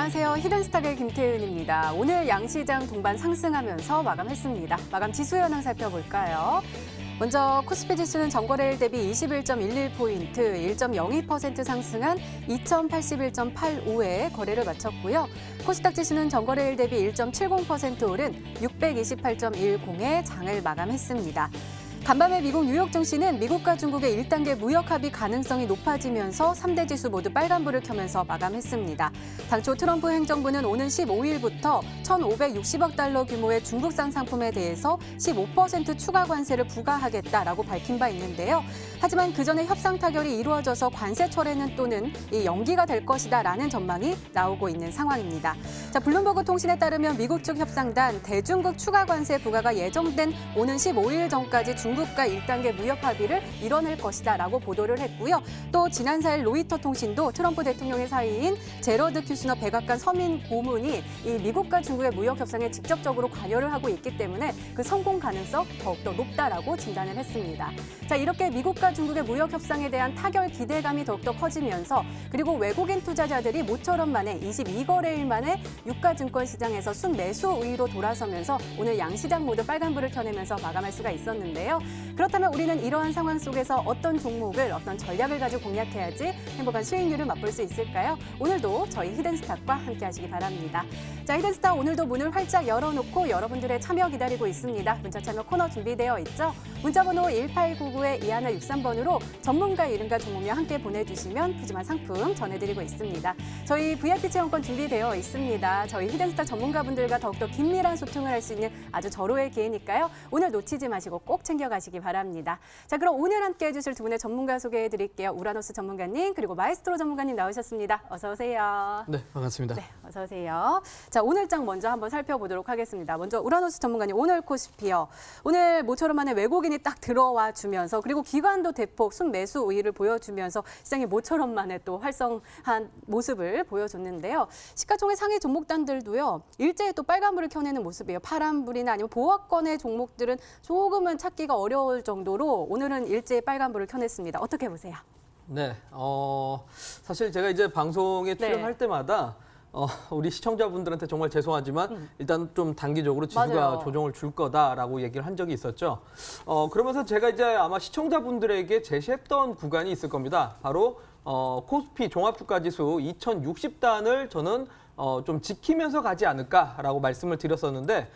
안녕하세요. 히든스탁의 김태윤입니다. 오늘 양시장 동반 상승하면서 마감했습니다. 마감 지수 현황 살펴볼까요? 먼저 코스피 지수는 전거래일 대비 21.11포인트, 1.02% 상승한 2081.85에 거래를 마쳤고요. 코스닥 지수는 전거래일 대비 1.70% 오른 628.10에 장을 마감했습니다. 간밤에 미국 뉴욕 증시는 미국과 중국의 1단계 무역 합의 가능성이 높아지면서 3대 지수 모두 빨간불을 켜면서 마감했습니다. 당초 트럼프 행정부는 오는 15일부터 1,560억 달러 규모의 중국산 상품에 대해서 15% 추가 관세를 부과하겠다라고 밝힌 바 있는데요. 하지만 그 전에 협상 타결이 이루어져서 관세 철회는 또는 연기가 될 것이다라는 전망이 나오고 있는 상황입니다. 자, 블룸버그 통신에 따르면 미국 측 협상단 대중국 추가 관세 부과가 예정된 오는 15일 전까지 중국과 1단계 무역 합의를 이뤄낼 것이다라고 보도를 했고요. 또 지난 4일 로이터 통신도 트럼프 대통령의 사이인 제러드 큐스너 백악관 서민 고문이 이 미국과 중국의 무역 협상에 직접적으로 관여를 하고 있기 때문에 그 성공 가능성 더욱더 높다라고 진단을 했습니다. 자, 이렇게 미국과 중국의 무역 협상에 대한 타결 기대감이 더욱더 커지면서 그리고 외국인 투자자들이 모처럼 만에 22거래일 만에 유가증권 시장에서 순매수 우위로 돌아서면서 오늘 양시장 모두 빨간불을 켜내면서 마감할 수가 있었는데요. 그렇다면 우리는 이러한 상황 속에서 어떤 종목을 어떤 전략을 가지고 공략해야지 행복한 수익률을 맛볼 수 있을까요? 오늘도 저희 히든스탁과 함께 하시기 바랍니다. 자, 히든스탁 오늘도 문을 활짝 열어놓고 여러분들의 참여 기다리고 있습니다. 문자 참여 코너 준비되어 있죠? 문자번호 1899-2163번으로 전문가 이름과 종목명 함께 보내주시면 푸짐한 상품 전해드리고 있습니다. 저희 VIP 체험권 준비되어 있습니다. 저희 히든스탁 전문가분들과 더욱더 긴밀한 소통을 할 수 있는 아주 절호의 기회니까요. 오늘 놓치지 마시고 꼭 챙겨가시기 바랍니다. 자, 그럼 오늘 함께 해주실 두 분의 전문가 소개해드릴게요. 우라노스 전문가님 그리고 마에스트로 전문가님 나오셨습니다. 어서 오세요. 네, 반갑습니다. 네, 어서 오세요. 자, 오늘 장 먼저 한번 살펴보도록 하겠습니다. 먼저 우라노스 전문가님, 오늘 코스피요. 오늘 모처럼 만에 외국인이 딱 들어와 주면서 그리고 기관도 대폭 순매수 우위를 보여주면서 시장이 모처럼 만에 또 활성한 모습을 보여줬는데요. 시가총액 상위 종목단들도요. 일제히 또 빨간불을 켜내는 모습이에요. 파란불이나 아니면 보합권의 종목들은 조금은 찾기가 어려울 정도로 오늘은 일제히 빨간불을 켜냈습니다. 어떻게 보세요? 네, 사실 제가 이제 방송에 출연할 때마다 우리 시청자분들한테 정말 죄송하지만 일단 좀 단기적으로 지수가 맞아요. 조정을 줄 거다라고 얘기를 한 적이 있었죠. 그러면서 제가 이제 아마 시청자분들에게 제시했던 구간이 있을 겁니다. 바로 코스피 종합주가지수 2060단을 저는 좀 지키면서 가지 않을까라고 말씀을 드렸었는데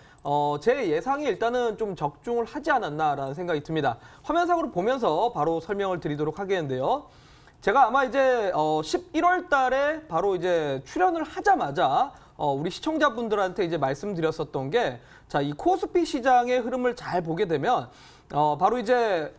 제 예상이 일단은 좀 적중을 하지 않았나라는 생각이 듭니다. 화면상으로 보면서 바로 설명을 드리도록 하겠는데요. 제가 아마 이제 11월 달에 바로 이제 출연을 하자마자 우리 시청자분들한테 이제 말씀드렸었던 게 자, 이 코스피 시장의 흐름을 잘 보게 되면 바로 이제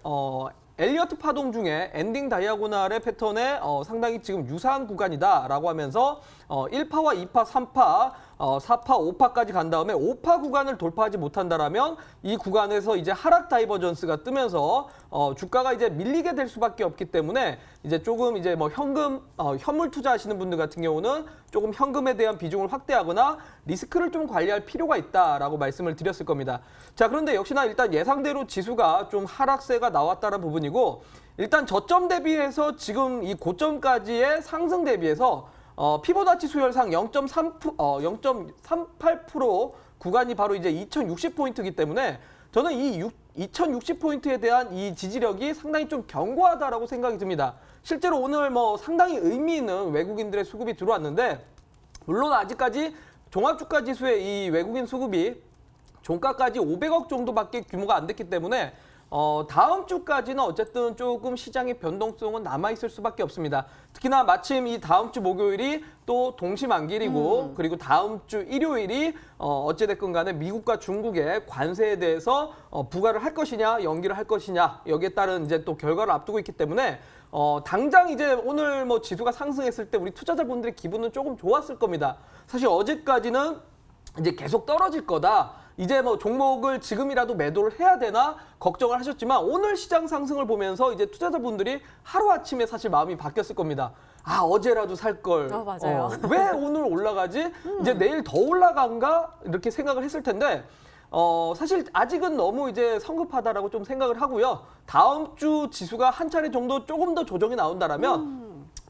엘리어트 파동 중에 엔딩 다이아고날의 패턴에 상당히 지금 유사한 구간이다라고 하면서 1파와 2파, 3파, 4파, 5파까지 간 다음에 5파 구간을 돌파하지 못한다라면 이 구간에서 이제 하락 다이버전스가 뜨면서 주가가 이제 밀리게 될 수밖에 없기 때문에 이제 조금 이제 뭐 현물 투자하시는 분들 같은 경우는 조금 현금에 대한 비중을 확대하거나 리스크를 좀 관리할 필요가 있다라고 말씀을 드렸을 겁니다. 자, 그런데 역시나 일단 예상대로 지수가 좀 하락세가 나왔다는 부분이고 일단 저점 대비해서 지금 이 고점까지의 상승 대비해서 피보나치 수열상 0.38% 구간이 바로 이제 2060포인트이기 때문에 저는 이 2060포인트에 대한 이 지지력이 상당히 좀 견고하다라고 생각이 듭니다. 실제로 오늘 뭐 상당히 의미 있는 외국인들의 수급이 들어왔는데 물론 아직까지 종합주가 지수의 이 외국인 수급이 종가까지 500억 정도밖에 규모가 안 됐기 때문에 다음 주까지는 어쨌든 조금 시장의 변동성은 남아있을 수밖에 없습니다. 특히나 마침 이 다음 주 목요일이 또 동시만기일이고 그리고 다음 주 일요일이 어찌됐건 간에 미국과 중국의 관세에 대해서 부과를 할 것이냐 연기를 할 것이냐 여기에 따른 이제 또 결과를 앞두고 있기 때문에 당장 이제 오늘 뭐 지수가 상승했을 때 우리 투자자분들의 기분은 조금 좋았을 겁니다. 사실 어제까지는 이제 계속 떨어질 거다. 이제 뭐 종목을 지금이라도 매도를 해야 되나 걱정을 하셨지만 오늘 시장 상승을 보면서 이제 투자자분들이 하루아침에 사실 마음이 바뀌었을 겁니다. 아, 어제라도 살 걸. 맞아요. 왜 오늘 올라가지? 이제 내일 더 올라간가? 이렇게 생각을 했을 텐데 사실 아직은 너무 이제 성급하다라고 좀 생각을 하고요. 다음 주 지수가 한 차례 정도 조금 더 조정이 나온다라면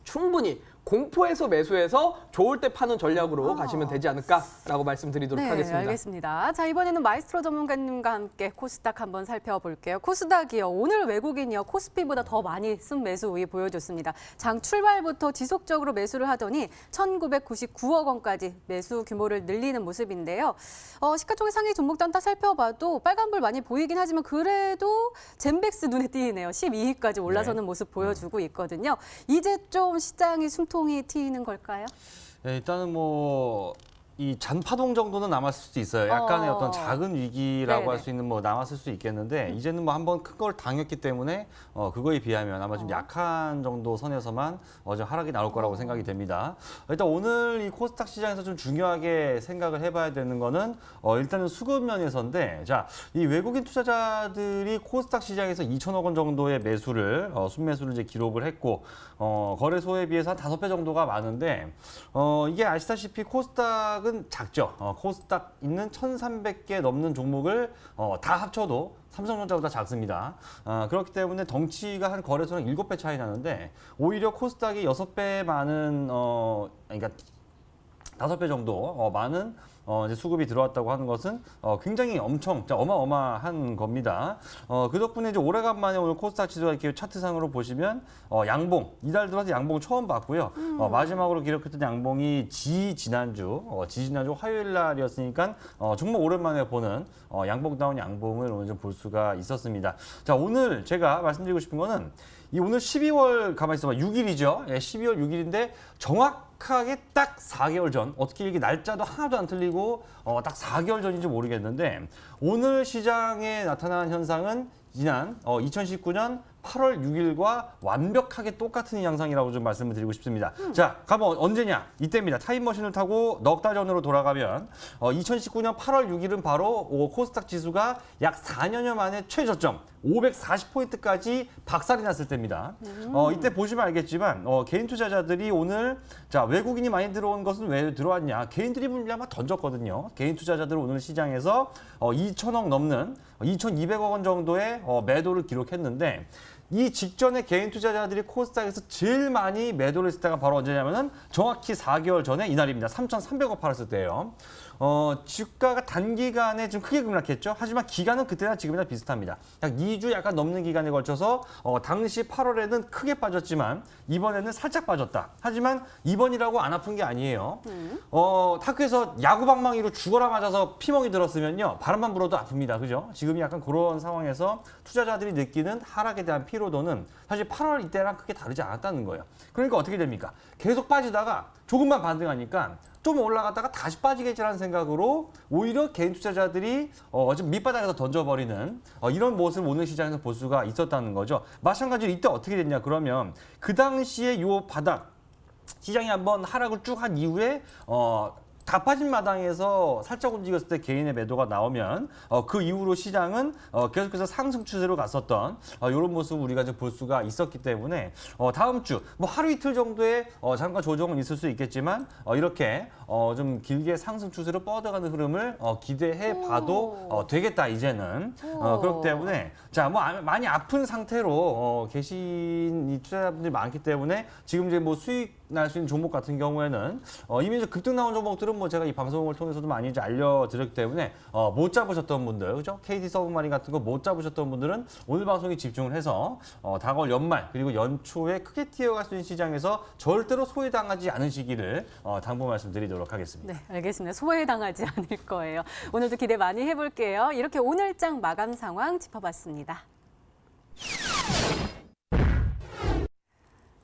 충분히 공포에서 매수해서 좋을 때 파는 전략으로 가시면 되지 않을까라고 말씀드리도록 네, 하겠습니다. 알겠습니다. 자, 이번에는 마이스트로 전문가님과 함께 코스닥 한번 살펴볼게요. 코스닥이요. 오늘 외국인이요. 코스피보다 더 많이 순매수 우위 보여줬습니다. 장 출발부터 지속적으로 매수를 하더니 1,999억 원까지 매수 규모를 늘리는 모습인데요. 시가총액 상위 종목 단타 살펴봐도 빨간불 많이 보이긴 하지만 그래도 젠백스 눈에 띄네요. 12위까지 올라서는 모습 보여주고 있거든요. 이제 좀 시장이 숨통이 트이는 걸까요? 네, 일단은 뭐 이 잔파동 정도는 남았을 수도 있어요. 약간의 어떤 작은 위기라고 할 수 있는 뭐 남았을 수 있겠는데 이제는 뭐 한번 큰 걸 당했기 때문에 그거에 비하면 아마 좀 약한 정도 선에서만 좀 하락이 나올 거라고 생각이 됩니다. 일단 오늘 이 코스닥 시장에서 좀 중요하게 생각을 해봐야 되는 거는 일단은 수급 면에서인데 자, 이 외국인 투자자들이 코스닥 시장에서 2천억 원 정도의 매수를 순매수를 이제 기록을 했고 거래소에 비해서 한 5배 정도가 많은데 이게 아시다시피 코스닥은 작죠. 코스닥 있는 1,300개 넘는 종목을 다 합쳐도 삼성전자보다 작습니다. 그렇기 때문에 덩치가 한 거래소랑 7배 차이 나는데 오히려 코스닥이 6배 많은 그러니까 5배 정도 많은 이제 수급이 들어왔다고 하는 것은 굉장히 어마어마한 겁니다. 그 덕분에 이제 오래간만에 오늘 코스닥 지수가 이렇게 차트상으로 보시면 양봉, 이달 들어서 양봉 처음 봤고요. 마지막으로 기록했던 양봉이 지지난주 화요일 날이었으니까 정말 오랜만에 보는 양봉다운 양봉을 오늘 좀 볼 수가 있었습니다. 자, 오늘 제가 말씀드리고 싶은 거는 이 오늘 12월 가만히 있어봐 6일이죠. 예, 12월 6일인데 정확하게 딱 4개월 전 어떻게 이게 날짜도 하나도 안 틀리고 딱 4개월 전인지 모르겠는데 오늘 시장에 나타난 현상은 지난 2019년 8월 6일과 완벽하게 똑같은 양상이라고 좀 말씀을 드리고 싶습니다. 자, 가면 언제냐? 이때입니다. 타임머신을 타고 넉 달 전으로 돌아가면 2019년 8월 6일은 바로 코스닥 지수가 약 4년여 만에 최저점 540포인트까지 박살이 났을 때입니다. 이때 보시면 알겠지만 개인 투자자들이 오늘 자 외국인이 많이 들어온 것은 왜 들어왔냐? 개인들이 물량만 던졌거든요. 개인 투자자들은 오늘 시장에서 2천억 넘는 2,200억 원 정도의 매도를 기록했는데 이 직전에 개인 투자자들이 코스닥에서 제일 많이 매도를 했을 때가 바로 언제냐면은 정확히 4개월 전에 이날입니다. 3,300억 팔았을 때예요. 주가가 단기간에 좀 크게 급락했죠. 하지만 기간은 그때나 지금이나 비슷합니다. 약 2주 약간 넘는 기간에 걸쳐서 당시 8월에는 크게 빠졌지만 이번에는 살짝 빠졌다. 하지만 이번이라고 안 아픈 게 아니에요. 탁구에서 야구 방망이로 죽어라 맞아서 피멍이 들었으면요. 바람만 불어도 아픕니다. 그죠? 지금이 약간 그런 상황에서 투자자들이 느끼는 하락에 대한 피로도는 사실 8월 이때랑 크게 다르지 않았다는 거예요. 그러니까 어떻게 됩니까? 계속 빠지다가 조금만 반등하니까 좀 올라갔다가 다시 빠지겠지라는 생각으로 오히려 개인 투자자들이 좀 밑바닥에서 던져버리는 이런 모습을 오늘 시장에서 볼 수가 있었다는 거죠. 마찬가지로 이때 어떻게 됐냐 그러면 그 당시에 요 바닥 시장이 한번 하락을 쭉 한 이후에 다 빠진 마당에서 살짝 움직였을 때 개인의 매도가 나오면 그 이후로 시장은 계속해서 상승 추세로 갔었던 이런 모습을 우리가 좀 볼 수가 있었기 때문에 다음 주 뭐 하루 이틀 정도의 잠깐 조정은 있을 수 있겠지만 이렇게 좀 길게 상승 추세로 뻗어가는 흐름을 기대해 봐도 되겠다 이제는 그렇기 때문에 자 뭐 많이 아픈 상태로 계신 이 투자자분들이 많기 때문에 지금 이제 뭐 수익 날 수 있는 종목 같은 경우에는 이미 이제 급등 나온 종목들은 뭐 제가 이 방송을 통해서도 많이 이제 알려드렸기 때문에 못 잡으셨던 분들, 그죠? KD 서브마린 같은 거 못 잡으셨던 분들은 오늘 방송에 집중을 해서 다가올 연말 그리고 연초에 크게 튀어갈 수 있는 시장에서 절대로 소외당하지 않으시기를 당부 말씀드리도록 하겠습니다. 네, 알겠습니다. 소외당하지 않을 거예요. 오늘도 기대 많이 해볼게요. 이렇게 오늘장 마감 상황 짚어봤습니다.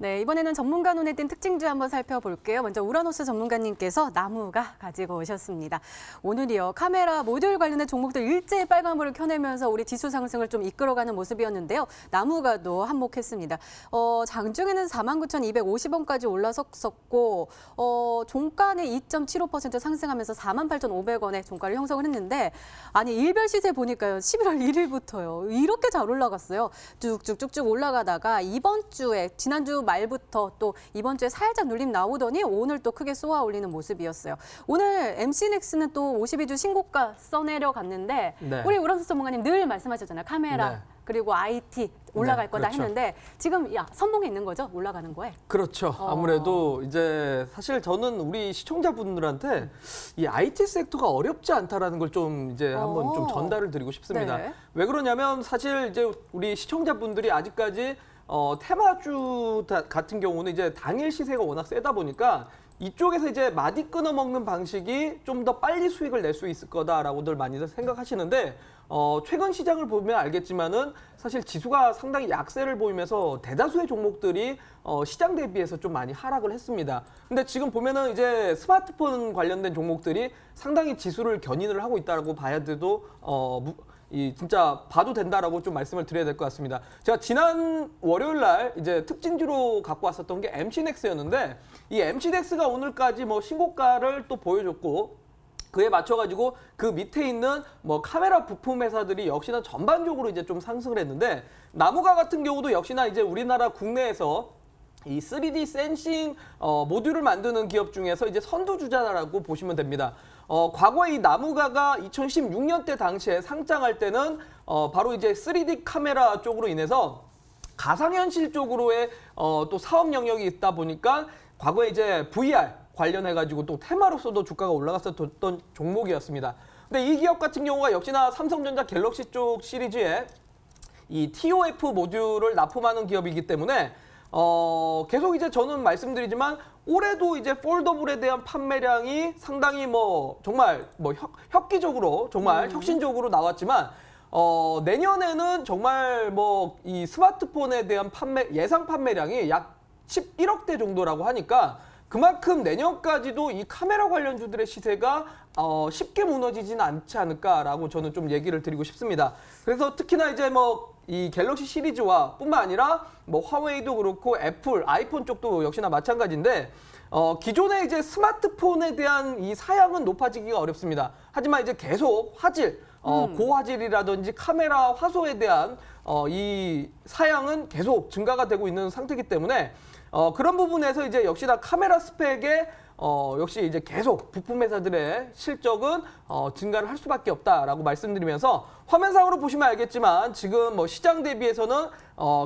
네, 이번에는 전문가 눈에 띈 특징주 한번 살펴볼게요. 먼저 우라노스 전문가님께서 나무가 가지고 오셨습니다. 오늘이요, 카메라 모듈 관련된 종목들 일제히 빨간불을 켜내면서 우리 지수 상승을 좀 이끌어가는 모습이었는데요. 나무가도 한몫했습니다. 장중에는 49,250원까지 올라섰었고 종가는 2.75% 상승하면서 48,500원의 종가를 형성을 했는데 아니 일별 시세 보니까요. 11월 1일부터요. 이렇게 잘 올라갔어요. 쭉쭉쭉쭉 올라가다가 이번 주에 지난주 말부터 또 이번 주에 살짝 눌림 나오더니 오늘 또 크게 쏘아 올리는 모습이었어요. 오늘 MC넥스는 또 52주 신고가 써내려 갔는데 네. 우리 우라노스 전문가님 늘 말씀하셨잖아요. 카메라. 네. 그리고 IT 올라갈 네, 거다 그렇죠. 했는데 지금 선봉에 있는 거죠? 올라가는 거에? 그렇죠. 아무래도 이제 사실 저는 우리 시청자분들한테 이 IT 섹터가 어렵지 않다라는 걸 좀 이제 한번 좀 전달을 드리고 싶습니다. 네. 왜 그러냐면 사실 이제 우리 시청자분들이 아직까지 테마주 같은 경우는 이제 당일 시세가 워낙 세다 보니까 이쪽에서 이제 마디 끊어 먹는 방식이 좀 더 빨리 수익을 낼 수 있을 거다라고들 많이들 생각하시는데 최근 시장을 보면 알겠지만은 사실 지수가 상당히 약세를 보이면서 대다수의 종목들이 시장 대비해서 좀 많이 하락을 했습니다. 근데 지금 보면은 이제 스마트폰 관련된 종목들이 상당히 지수를 견인을 하고 있다라고 봐야 돼도 진짜 봐도 된다라고 좀 말씀을 드려야 될 것 같습니다. 제가 지난 월요일 날 이제 특징주로 갖고 왔었던 게 MC넥스였는데 이 MC넥스가 오늘까지 뭐 신고가를 또 보여줬고 그에 맞춰가지고 그 밑에 있는 뭐 카메라 부품 회사들이 역시나 전반적으로 이제 좀 상승을 했는데 나무가 같은 경우도 역시나 이제 우리나라 국내에서 이 3D 센싱 모듈을 만드는 기업 중에서 이제 선두주자라고 보시면 됩니다. 과거에 이 나무가가 2016년대 당시에 상장할 때는 바로 이제 3D 카메라 쪽으로 인해서 가상현실 쪽으로의 또 사업 영역이 있다 보니까 과거에 이제 VR 관련해가지고 또 테마로서도 주가가 올라갔었던 종목이었습니다. 근데 이 기업 같은 경우가 역시나 삼성전자 갤럭시 쪽 시리즈에 이 TOF 모듈을 납품하는 기업이기 때문에 계속 이제 저는 말씀드리지만 올해도 이제 폴더블에 대한 판매량이 상당히 뭐 정말 뭐 혁기적으로 정말 혁신적으로 나왔지만 내년에는 정말 뭐 이 스마트폰에 대한 예상 판매량이 약 11억대 정도라고 하니까 그만큼 내년까지도 이 카메라 관련주들의 시세가 쉽게 무너지지는 않지 않을까라고 저는 좀 얘기를 드리고 싶습니다. 그래서 특히나 이제 뭐 이 갤럭시 시리즈와 뿐만 아니라 뭐 화웨이도 그렇고 애플, 아이폰 쪽도 역시나 마찬가지인데 기존의 이제 스마트폰에 대한 이 사양은 높아지기가 어렵습니다. 하지만 이제 계속 화질, 고화질이라든지 카메라 화소에 대한 이 사양은 계속 증가가 되고 있는 상태이기 때문에 그런 부분에서 이제 역시나 카메라 스펙에 역시 이제 계속 부품 회사들의 실적은 증가를 할 수밖에 없다라고 말씀드리면서 화면상으로 보시면 알겠지만 지금 뭐 시장 대비해서는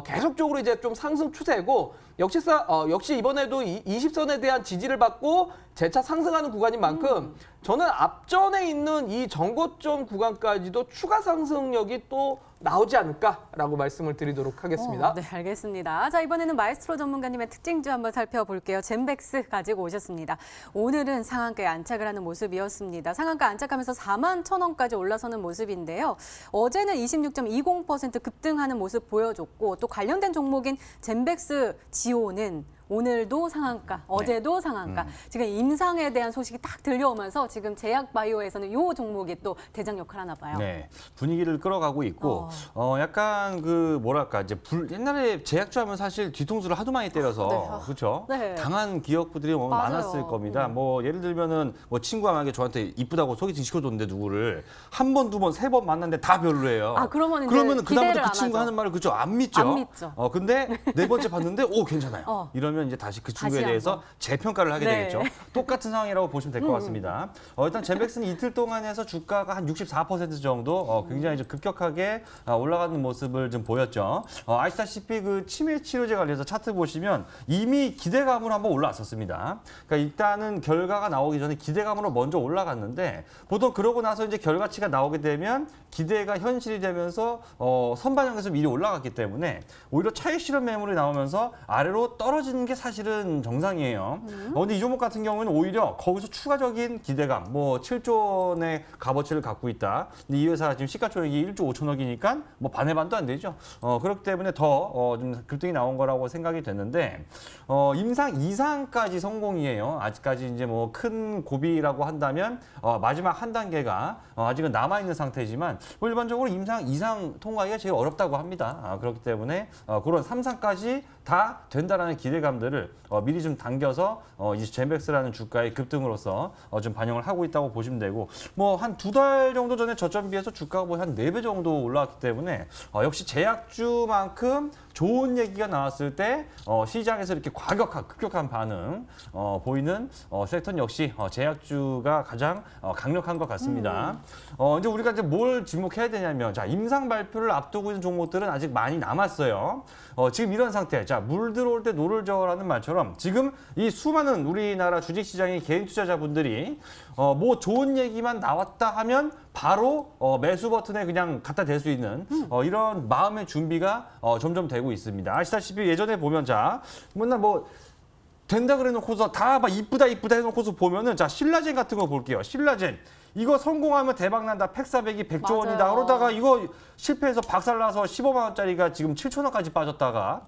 계속적으로 이제 좀 상승 추세고 역시 이번에도 20선에 대한 지지를 받고 재차 상승하는 구간인 만큼 저는 앞전에 있는 이 정고점 구간까지도 추가 상승력이 또 나오지 않을까라고 말씀을 드리도록 하겠습니다. 네, 알겠습니다. 자, 이번에는 마에스트로 전문가님의 특징주 한번 살펴볼게요. 젠백스 가지고 오셨습니다. 오늘은 상한가에 안착을 하는 모습이었습니다. 상한가 안착하면서 41,000원까지 올라서는 모습인데요. 어제는 26.20% 급등하는 모습 보여줬고 또 관련된 종목인 젠백스 지오는 오늘도 상한가, 어제도 상한가. 지금 임상에 대한 소식이 딱 들려오면서 지금 제약바이오에서는 이 종목이 또 대장 역할을 하나 봐요. 네, 분위기를 끌어가고 있고 약간 그 뭐랄까 이제 옛날에 제약주 하면 사실 뒤통수를 하도 많이 때려서 그렇죠. 네. 당한 기업들이 맞아요. 많았을 겁니다. 뭐 예를 들면은 뭐 친구가 만약에 저한테 이쁘다고 소개팅 시켜줬는데 누구를 한 번, 두 번, 세 번 만났는데 다 별로예요. 그러면은 그다음부터 기대를 그 친구 안 하죠. 하는 말을 그죠 안 믿죠. 안 믿죠. 근데 네 번째 봤는데 오 괜찮아요. 이러면 이제 다시 그 친구에 다시 대해서 한번. 재평가를 하게 네. 되겠죠. 똑같은 상황이라고 보시면 될 것 같습니다. 일단 젠백스는 이틀 동안 해서 주가가 한 64% 정도 굉장히 좀 급격하게 올라가는 모습을 좀 보였죠. 아시다시피 그 치매 치료제 관련해서 차트 보시면 이미 기대감으로 한번 올라왔었습니다. 그러니까 일단은 결과가 나오기 전에 기대감으로 먼저 올라갔는데 보통 그러고 나서 이제 결과치가 나오게 되면 기대가 현실이 되면서 선반영해서 미리 올라갔기 때문에 오히려 차익 실현 매물이 나오면서 아래로 떨어지는 게 사실은 정상이에요. 근데 이 종목 같은 경우는 오히려 거기서 추가적인 기대감, 뭐 7조 원의 값어치를 갖고 있다. 근데 이 회사가 지금 시가총액이 1조 5천억이니까 뭐 반의 반도 안 되죠. 그렇기 때문에 더 좀 급등이 나온 거라고 생각이 됐는데 임상 2상까지 성공이에요. 아직까지 이제 뭐 큰 고비라고 한다면 마지막 한 단계가 아직은 남아 있는 상태지만 뭐 일반적으로 임상 2상 통과하기가 제일 어렵다고 합니다. 그렇기 때문에 그런 3상까지 다 된다라는 기대감들을 미리 좀 당겨서 이 젠백스라는 주가의 급등으로서 좀 반영을 하고 있다고 보시면 되고 뭐 한 2달 정도 전에 저점 비해서 주가가 뭐 한 4배 정도 올라왔기 때문에 역시 제약주만큼 좋은 얘기가 나왔을 때 시장에서 이렇게 급격한 반응 보이는 섹터 역시 제약주가 가장 강력한 것 같습니다. 이제 우리가 이제 뭘 지목해야 되냐면, 자, 임상 발표를 앞두고 있는 종목들은 아직 많이 남았어요. 지금 이런 상태, 자, 물 들어올 때 노를 저어라는 말처럼 지금 이 수많은 우리나라 주식시장의 개인 투자자분들이 뭐 좋은 얘기만 나왔다 하면 바로 매수 버튼에 그냥 갖다 댈 수 있는 이런 마음의 준비가 점점 되고 있습니다. 아시다시피 예전에 보면, 자, 맨날 뭐 된다 그래 놓고서 다 막 이쁘다 해놓고서 보면은, 자, 신라젠 같은 거 볼게요. 신라젠. 이거 성공하면 대박 난다. 팩사백이 100조 원이다. 그러다가 이거 실패해서 박살나서 15만 원짜리가 지금 7천 원까지 빠졌다가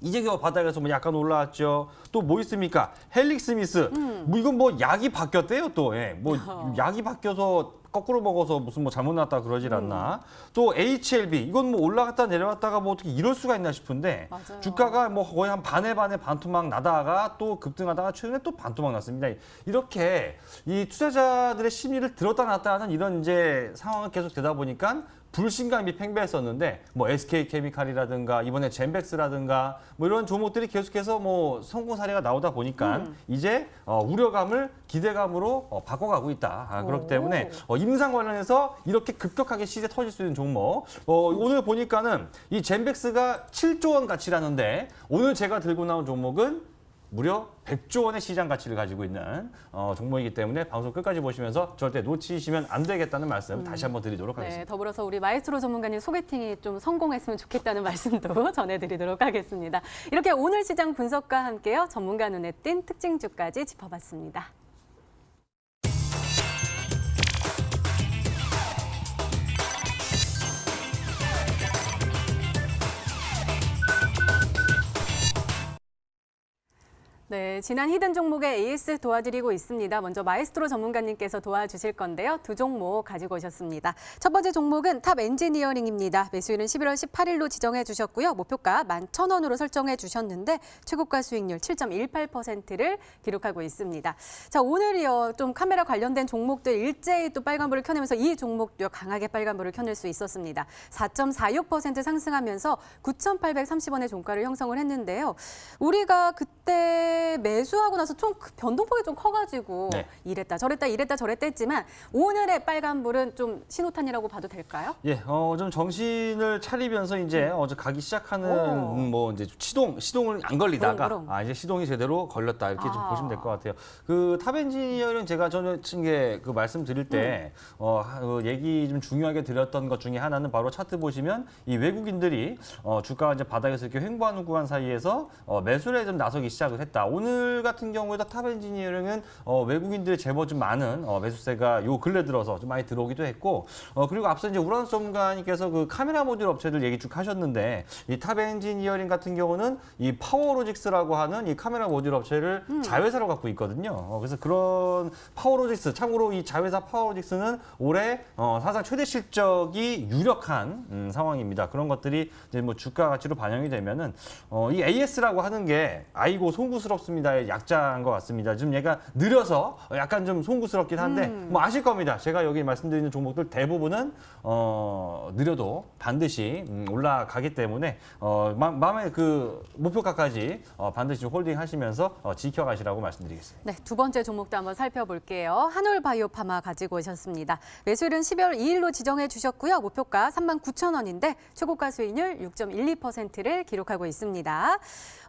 이제 겨우 바닥에서 뭐 약간 올라왔죠. 또 뭐 있습니까? 헬릭스미스. 뭐 이건 뭐 약이 바뀌었대요, 또. 예. 뭐 약이 바뀌어서 거꾸로 먹어서 무슨 뭐 잘못 났다 그러질 않나. 또 HLB. 이건 뭐 올라갔다 내려갔다가 뭐 어떻게 이럴 수가 있나 싶은데 맞아요. 주가가 뭐 거의 한 반에 반토막 나다가 또 급등하다가 최근에 또 반토막 났습니다. 이렇게 이 투자자들의 심리를 들었다 놨다 하는 이런 이제 상황이 계속 되다 보니까 불신감이 팽배했었는데, 뭐 SK케미칼이라든가 이번에 젠백스라든가 뭐 이런 종목들이 계속해서 뭐 성공 사례가 나오다 보니까 이제 우려감을 기대감으로 바꿔가고 있다. 그렇기 때문에 임상 관련해서 이렇게 급격하게 시세 터질 수 있는 종목, 오늘 보니까는 이 젠백스가 7조 원 가치라는데 오늘 제가 들고 나온 종목은 무려 100조 원의 시장 가치를 가지고 있는 종목이기 때문에 방송 끝까지 보시면서 절대 놓치시면 안 되겠다는 말씀 다시 한번 드리도록 하겠습니다. 네, 더불어서 우리 마에스트로 전문가님 소개팅이 좀 성공했으면 좋겠다는 말씀도 전해드리도록 하겠습니다. 이렇게 오늘 시장 분석과 함께요. 전문가 눈에 띈 특징주까지 짚어봤습니다. 네, 지난 히든 종목의 AS 도와드리고 있습니다. 먼저 마에스트로 전문가님께서 도와주실 건데요. 두 종목 가지고 오셨습니다. 첫 번째 종목은 탑 엔지니어링입니다. 매수일은 11월 18일로 지정해 주셨고요. 목표가 11,000원으로 설정해 주셨는데 최고가 수익률 7.18%를 기록하고 있습니다. 자, 오늘이요. 좀 카메라 관련된 종목들 일제히 또 빨간불을 켜내면서 이 종목도 강하게 빨간불을 켜낼 수 있었습니다. 4.46% 상승하면서 9,830원의 종가를 형성을 했는데요. 우리가 그때 매수하고 나서 좀 변동폭이 좀 커가지고 네. 이랬다 저랬다 했지만 오늘의 빨간불은 좀 신호탄이라고 봐도 될까요? 예, 좀 정신을 차리면서 이제 어제 가기 시작하는 뭐 이제 시동을 안 걸리다가 그럼. 이제 시동이 제대로 걸렸다 이렇게 좀 보시면 될 것 같아요. 그 탑엔지니어링 제가 전에 그 말씀드릴 때 그 얘기 좀 중요하게 드렸던 것 중에 하나는 바로 차트 보시면 이 외국인들이 주가가 이제 바닥에서 이렇게 횡보하는 구간 사이에서 매수를 좀 나서기 시작을 했다. 오늘 같은 경우에도 탑엔지니어링은 외국인들이 제법 좀 많은 매수세가 요 근래 들어서 좀 많이 들어오기도 했고, 그리고 앞서 이제 우란수 전문가님께서 그 카메라 모듈 업체들 얘기 쭉 하셨는데 이 탑엔지니어링 같은 경우는 이 파워로직스라고 하는 이 카메라 모듈 업체를 자회사로 갖고 있거든요. 그래서 그런 파워로직스, 참고로 이 자회사 파워로직스는 올해 사상 최대 실적이 유력한 상황입니다. 그런 것들이 이제 뭐 주가 가치로 반영이 되면은 이 AS라고 하는 게 아이고 송구스럽습니다의 약자인 것 같습니다. 지금 얘가 느려서 약간 좀 송구스럽긴 한데 뭐 아실 겁니다. 제가 여기 말씀드리는 종목들 대부분은 느려도 반드시 올라가기 때문에 마음의 그 목표가까지 반드시 홀딩하시면서 지켜가시라고 말씀드리겠습니다. 네, 두 번째 종목도 한번 살펴볼게요. 한올바이오파마 가지고 오셨습니다. 매수일은 12월 2일로 지정해 주셨고요. 목표가 39,000원인데 최고가 수익률 6.12%를 기록하고 있습니다.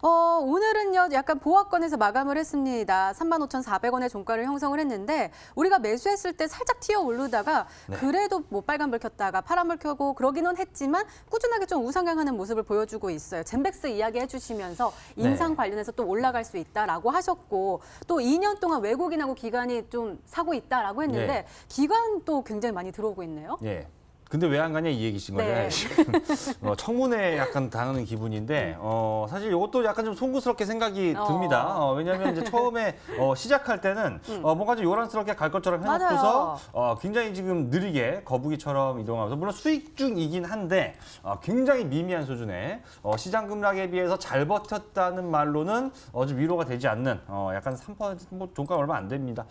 오늘은요, 약간 보합권에서 마감을 했습니다. 35,400원의 종가를 형성을 했는데 우리가 매수했을 때 살짝 튀어 오르다가 네. 그래도 뭐 빨간불 켰다가 파란불 켜고 그러기는 했지만 꾸준하게 좀 우상향하는 모습을 보여주고 있어요. 젠백스 이야기 해주시면서 임상 네. 관련해서 또 올라갈 수 있다라고 하셨고 또 2년 동안 외국인하고 기관이 좀 사고 있다라고 했는데 네. 기관도 굉장히 많이 들어오고 있네요. 예. 근데 왜 안 가냐 이 얘기신 거잖아요. 네. 지금 청문회 약간 당하는 기분인데 사실 이것도 약간 좀 송구스럽게 생각이 듭니다. 왜냐하면 이제 처음에 시작할 때는 뭔가 좀 요란스럽게 갈 것처럼 해놓고서 굉장히 지금 느리게 거북이처럼 이동하면서 물론 수익 중이긴 한데 굉장히 미미한 수준의 시장 급락에 비해서 잘 버텼다는 말로는 좀 위로가 되지 않는 약간 3% 뭐 종가 얼마 안 됩니다.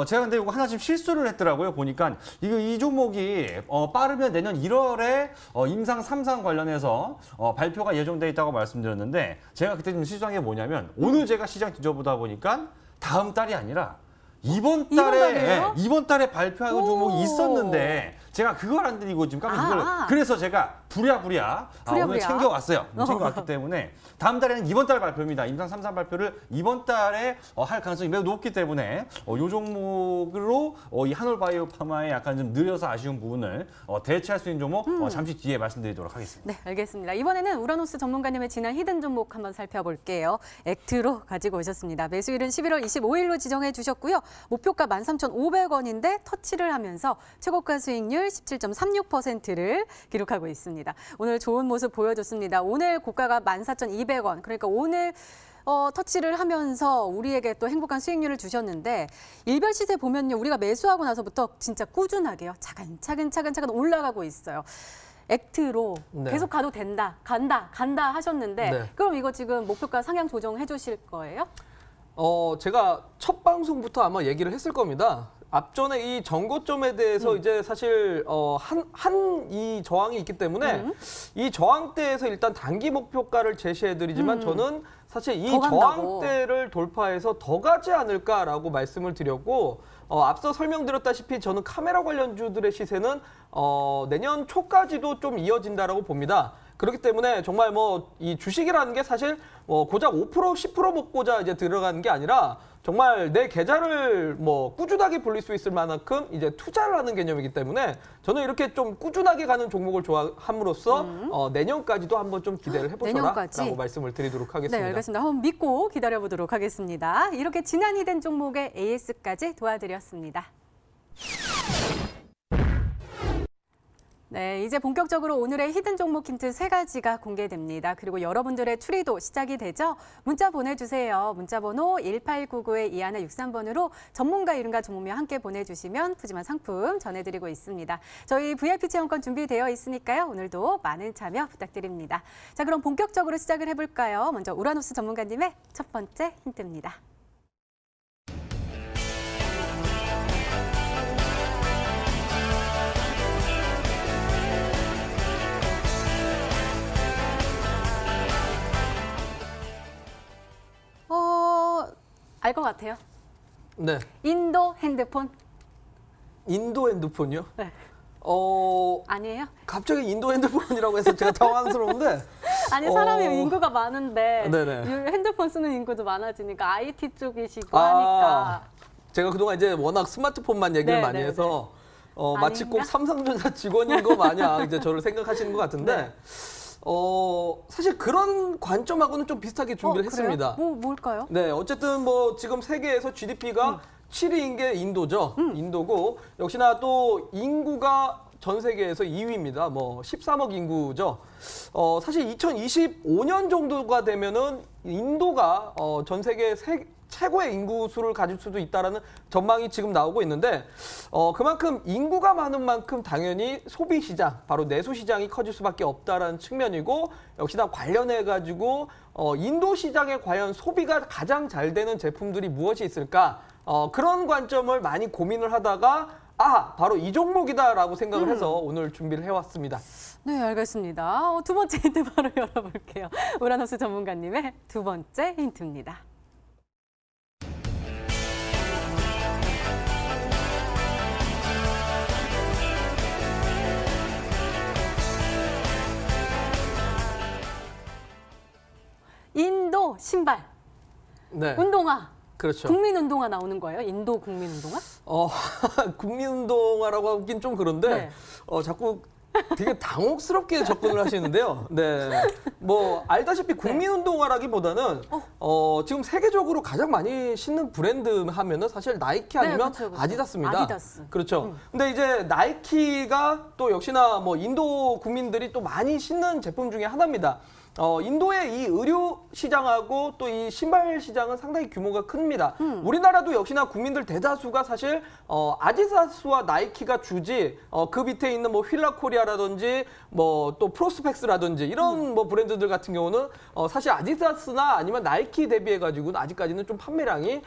제가 근데 이거 하나 지금 실수를 했더라고요. 보니까 이 종목이 빠른 빠르면 내년 1월에 임상 3상 관련해서 발표가 예정돼 있다고 말씀드렸는데 제가 그때 좀 실수한 게 뭐냐면 오늘 제가 시장 뒤져보다 보니까 다음 달이 아니라 이번 달에 발표하는 종목이 있었는데 제가 그걸 안 드리고 지금 깜짝 놀랐어요. 그래서 제가 부랴부랴 오늘 챙겨왔어요. 챙겨왔기 때문에 다음 달에는 이번 달 발표입니다. 임상 3상 발표를 이번 달에 할 가능성이 매우 높기 때문에 이 종목으로 이 한올바이오파마의 약간 좀 느려서 아쉬운 부분을 대체할 수 있는 종목 잠시 뒤에 말씀드리도록 하겠습니다. 네, 알겠습니다. 이번에는 우라노스 전문가님의 지난 히든 종목 한번 살펴볼게요. 액트로 가지고 오셨습니다. 매수일은 11월 25일로 지정해 주셨고요. 목표가 13,500원인데 터치를 하면서 최고가 수익률 17.36%를 기록하고 있습니다. 오늘 좋은 모습 보여줬습니다. 오늘 고가가 14,200원. 그러니까 오늘 터치를 하면서 우리에게 또 행복한 수익률을 주셨는데 일별 시세 보면요. 우리가 매수하고 나서부터 진짜 꾸준하게요. 차근차근 올라가고 있어요. 액트로 네. 계속 가도 된다, 간다 하셨는데 네. 그럼 이거 지금 목표가 상향 조정해 주실 거예요? 제가 첫 방송부터 아마 얘기를 했을 겁니다. 앞전에 이 전고점에 대해서 이제 사실 이 저항이 있기 때문에 이 저항대에서 일단 단기 목표가를 제시해드리지만 저는 사실 이 저항대를 돌파해서 더 가지 않을까라고 말씀을 드렸고 앞서 설명드렸다시피 저는 카메라 관련주들의 시세는 내년 초까지도 좀 이어진다라고 봅니다. 그렇기 때문에 정말 뭐 이 주식이라는 게 사실 고작 5% 10% 먹고자 이제 들어가는 게 아니라 정말 내 계좌를 뭐 꾸준하게 불릴 수 있을 만큼 이제 투자를 하는 개념이기 때문에 저는 이렇게 좀 꾸준하게 가는 종목을 좋아함으로써 내년까지도 한번 좀 기대를 해보셔라라고 말씀을 드리도록 하겠습니다. 네, 알겠습니다. 한번 믿고 기다려보도록 하겠습니다. 이렇게 지난 히든 종목의 AS까지 도와드렸습니다. 네, 이제 본격적으로 오늘의 히든 종목 힌트 3가지가 공개됩니다. 그리고 여러분들의 추리도 시작이 되죠. 문자 보내주세요. 문자 번호 1899-2163번으로 전문가 이름과 종목명 함께 보내주시면 푸짐한 상품 전해드리고 있습니다. 저희 VIP 체험권 준비되어 있으니까요. 오늘도 많은 참여 부탁드립니다. 자, 그럼 본격적으로 시작을 해볼까요? 먼저 우라노스 전문가님의 첫 번째 힌트입니다. 알 것 같아요. 네. 인도 핸드폰. 인도 핸드폰이요? 네. 아니에요? 갑자기 인도 핸드폰이라고 해서 제가 당황스러운데. 아니 사람이 인구가 많은데 네네. 핸드폰 쓰는 인구도 많아지니까 IT 쪽이시고 하니까. 제가 그동안 이제 워낙 스마트폰만 얘기를 많이 해서 마치 꼭 삼성전자 직원인 거 마냥 이제 저를 생각하시는 것 같은데. 사실 그런 관점하고는 좀 비슷하게 준비를 했습니다. 뭘까요? 네, 어쨌든 뭐 지금 세계에서 GDP가 7위인 게 인도죠. 인도고 역시나 또 인구가 전 세계에서 2위입니다. 뭐 13억 인구죠. 사실 2025년 정도가 되면은 인도가 전 세계 최고의 인구 수를 가질 수도 있다라는 전망이 지금 나오고 있는데 그만큼 인구가 많은 만큼 당연히 소비 시장, 바로 내수 시장이 커질 수밖에 없다라는 측면이고 역시나 관련해 가지고 인도 시장에 과연 소비가 가장 잘 되는 제품들이 무엇이 있을까? 그런 관점을 많이 고민을 하다가 바로 이 종목이다라고 생각을 해서 오늘 준비를 해왔습니다. 네, 알겠습니다. 두 번째 힌트 바로 열어볼게요. 우라노스 전문가님의 두 번째 힌트입니다. 인도 신발. 네. 운동화. 그렇죠. 국민운동화 나오는 거예요? 인도 국민운동화? 국민운동화라고 하긴 좀 그런데 자꾸 되게 당혹스럽게 접근을 하시는데요. 네. 뭐 알다시피 국민운동화라기보다는 지금 세계적으로 가장 많이 신는 브랜드 하면은 사실 나이키 아니면 그렇죠. 아디다스입니다. 아디다스. 그렇죠. 근데 이제 나이키가 또 역시나 뭐 인도 국민들이 또 많이 신는 제품 중에 하나입니다. 인도의 이 의류 시장하고 또 이 신발 시장은 상당히 규모가 큽니다. 우리나라도 역시나 국민들 대다수가 사실 아디다스와 나이키가 주지 그 밑에 있는 뭐 휠라코리아라든지 뭐 또 프로스펙스라든지 이런 뭐 브랜드들 같은 경우는 사실 아디다스나 아니면 나이키 대비해 가지고는 아직까지는 좀 판매량이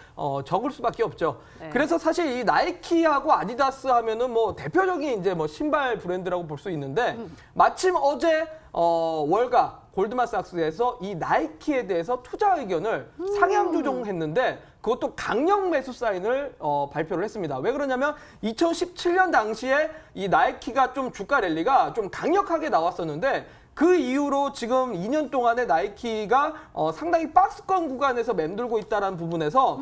적을 수밖에 없죠. 네. 그래서 사실 이 나이키하고 아디다스 하면은 뭐 대표적인 이제 뭐 신발 브랜드라고 볼 수 있는데 마침 어제 월가 골드만삭스에서 이 나이키에 대해서 투자 의견을 상향 조정했는데 그것도 강력 매수 사인을 발표를 했습니다. 왜 그러냐면 2017년 당시에 이 나이키가 좀 주가 랠리가 좀 강력하게 나왔었는데 그 이후로 지금 2년 동안에 나이키가 상당히 박스권 구간에서 맴돌고 있다는 부분에서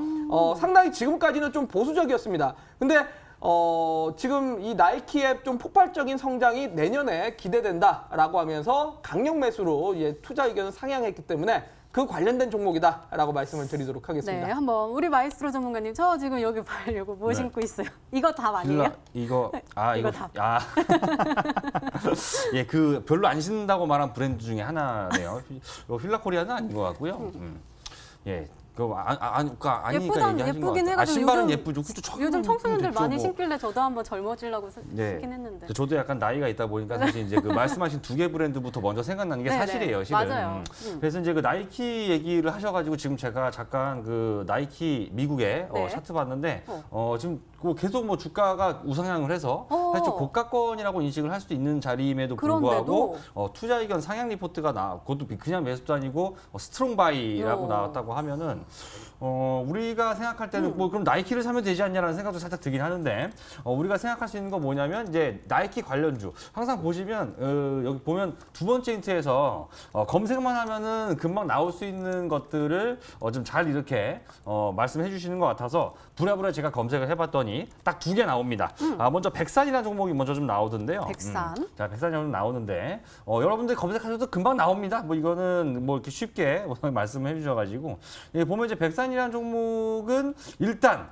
상당히 지금까지는 좀 보수적이었습니다. 근데 지금 이 나이키의 좀 폭발적인 성장이 내년에 기대된다라고 하면서 강력 매수로 투자 의견을 상향했기 때문에 그 관련된 종목이다라고 말씀을 드리도록 하겠습니다. 네, 한번 우리 마이스트로 전문가님, 저 지금 여기 보려고 뭐 네. 신고 있어요? 이거 답 아니에요? 이거 이거 답. 예, 그 별로 안 신는다고 말한 브랜드 중에 하나네요. 휠라코리아는 아닌 것 같고요. 예. 아니니까 얘기하신 것 예쁘긴 같아요. 해가지고 신발은 요즘- 예쁘죠. 요즘 청소년들 됐죠, 많이 뭐. 신길래 저도 한번 젊어지려고 네. 신긴 했는데. 저도 약간 나이가 있다 보니까 사실 이제 그 말씀하신 두 개 브랜드부터 먼저 생각나는 게 네네. 사실이에요, 실은. 맞아요. 그래서 이제 그 나이키 얘기를 하셔가지고 지금 제가 잠깐 그 나이키 미국의 네. 차트 봤는데 지금 그 계속 뭐 주가가 우상향을 해서 사실 좀 고가권이라고 인식을 할 수도 있는 자리임에도 불구하고 투자 의견 상향 리포트가 그것도 그냥 매수도 아니고 스트롱 바이라고 나왔다고 하면은 우리가 생각할 때는 뭐 그럼 나이키를 사면 되지 않냐라는 생각도 살짝 들긴 하는데 우리가 생각할 수 있는 건 뭐냐면 이제 나이키 관련주 항상 보시면 여기 보면 두 번째 힌트에서 검색만 하면은 금방 나올 수 있는 것들을 좀 잘 이렇게 말씀해 주시는 것 같아서 부랴부랴 제가 검색을 해봤더니 딱 두 개 나옵니다. 먼저 백산이라는 종목이 먼저 좀 나오던데요. 백산. 자, 백산이 좀 나오는데 여러분들 검색하셔도 금방 나옵니다. 뭐 이거는 뭐 이렇게 쉽게 말씀을 해주셔가지고 보면 이제 백산이라는 종목은 일단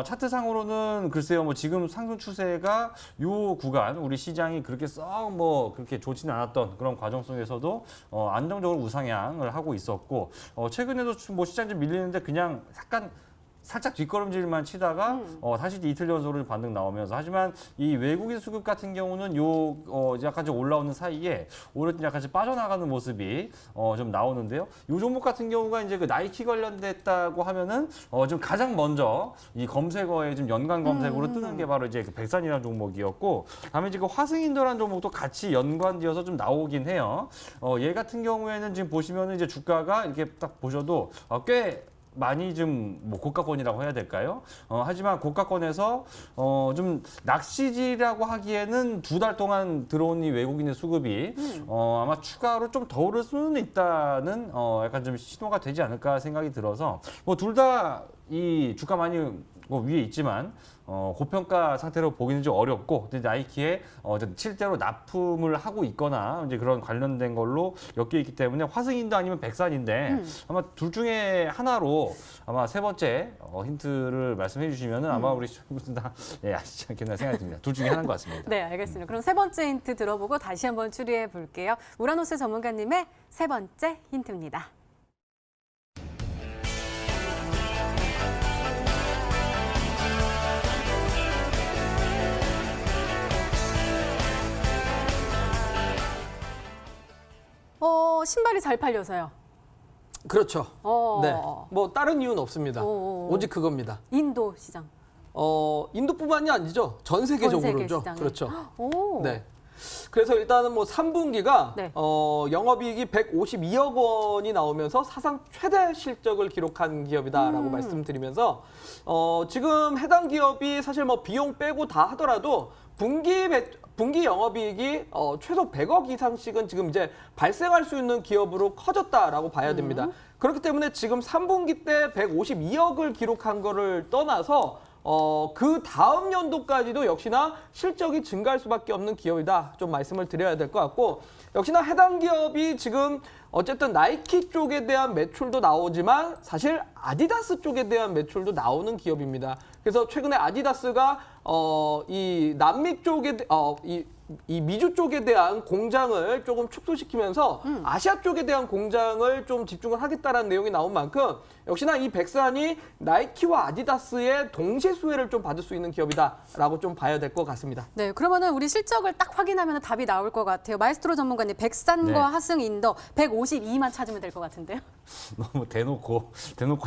차트상으로는 글쎄요, 뭐 지금 상승 추세가 요 구간 우리 시장이 그렇게 썩 뭐 그렇게 좋지는 않았던 그런 과정 속에서도 안정적으로 우상향을 하고 있었고 최근에도 뭐 시장 좀 밀리는데 그냥 약간 살짝 뒷걸음질만 치다가 다시 이틀 연속으로 반등 나오면서 하지만 이 외국인 수급 같은 경우는 약간 좀 올라오는 사이에 오히려 약간 좀 빠져나가는 모습이 좀 나오는데요. 이 종목 같은 경우가 이제 그 나이키 관련됐다고 하면은 좀 가장 먼저 이 검색어에 좀 연관 검색으로 뜨는 게 바로 이제 그 백산이라는 종목이었고, 다음에 지금 화승인도라는 종목도 같이 연관되어서 좀 나오긴 해요. 얘 같은 경우에는 지금 보시면은 이제 주가가 이렇게 딱 보셔도 꽤 많이 좀 뭐 고가권이라고 해야 될까요? 하지만 고가권에서 좀 낚시질이라고 하기에는 두 달 동안 들어온 이 외국인의 수급이 아마 추가로 좀 더 오를 수는 있다는 약간 좀 신호가 되지 않을까 생각이 들어서 뭐 둘 다 이 주가 많이 위에 있지만 고평가 상태로 보기는 좀 어렵고, 근데 나이키에 실제로 납품을 하고 있거나 이제 그런 관련된 걸로 엮여 있기 때문에 화승인도 아니면 백산인데 아마 둘 중에 하나로 아마 세 번째 힌트를 말씀해 주시면은 아마 우리 시청자분들 다 아시지 않겠나 생각이 듭니다. 둘 중에 하나인 것 같습니다. 네, 알겠습니다. 그럼 세 번째 힌트 들어보고 다시 한번 추리해 볼게요. 우라노스 전문가님의 세 번째 힌트입니다. 신발이 잘 팔려서요. 그렇죠. 어. 네, 뭐 다른 이유는 없습니다. 오. 오직 그겁니다. 인도 시장. 인도뿐만이 아니죠. 전 세계 세계적으로죠. 시장에. 그렇죠. 오. 네. 그래서 일단은 뭐 3분기가 네. 영업이익이 152억 원이 나오면서 사상 최대 실적을 기록한 기업이다라고 말씀드리면서 지금 해당 기업이 사실 뭐 비용 빼고 다 하더라도 분기 영업이익이 최소 100억 이상씩은 지금 이제 발생할 수 있는 기업으로 커졌다라고 봐야 됩니다. 그렇기 때문에 지금 3분기 때 152억을 기록한 거를 떠나서 그 다음 연도까지도 역시나 실적이 증가할 수밖에 없는 기업이다. 좀 말씀을 드려야 될 것 같고, 역시나 해당 기업이 지금 어쨌든 나이키 쪽에 대한 매출도 나오지만 사실 아디다스 쪽에 대한 매출도 나오는 기업입니다. 그래서 최근에 아디다스가 이 남미 쪽에 이 이 미주 쪽에 대한 공장을 조금 축소시키면서 아시아 쪽에 대한 공장을 좀 집중을 하겠다라는 내용이 나온 만큼 역시나 이 백산이 나이키와 아디다스의 동시에 수혜를 좀 받을 수 있는 기업이다라고 좀 봐야 될 것 같습니다. 네, 그러면은 우리 실적을 딱 확인하면 답이 나올 것 같아요. 마에스트로 전문가님, 백산과 네. 하승 인더 152만 찾으면 될 것 같은데요. 너무 대놓고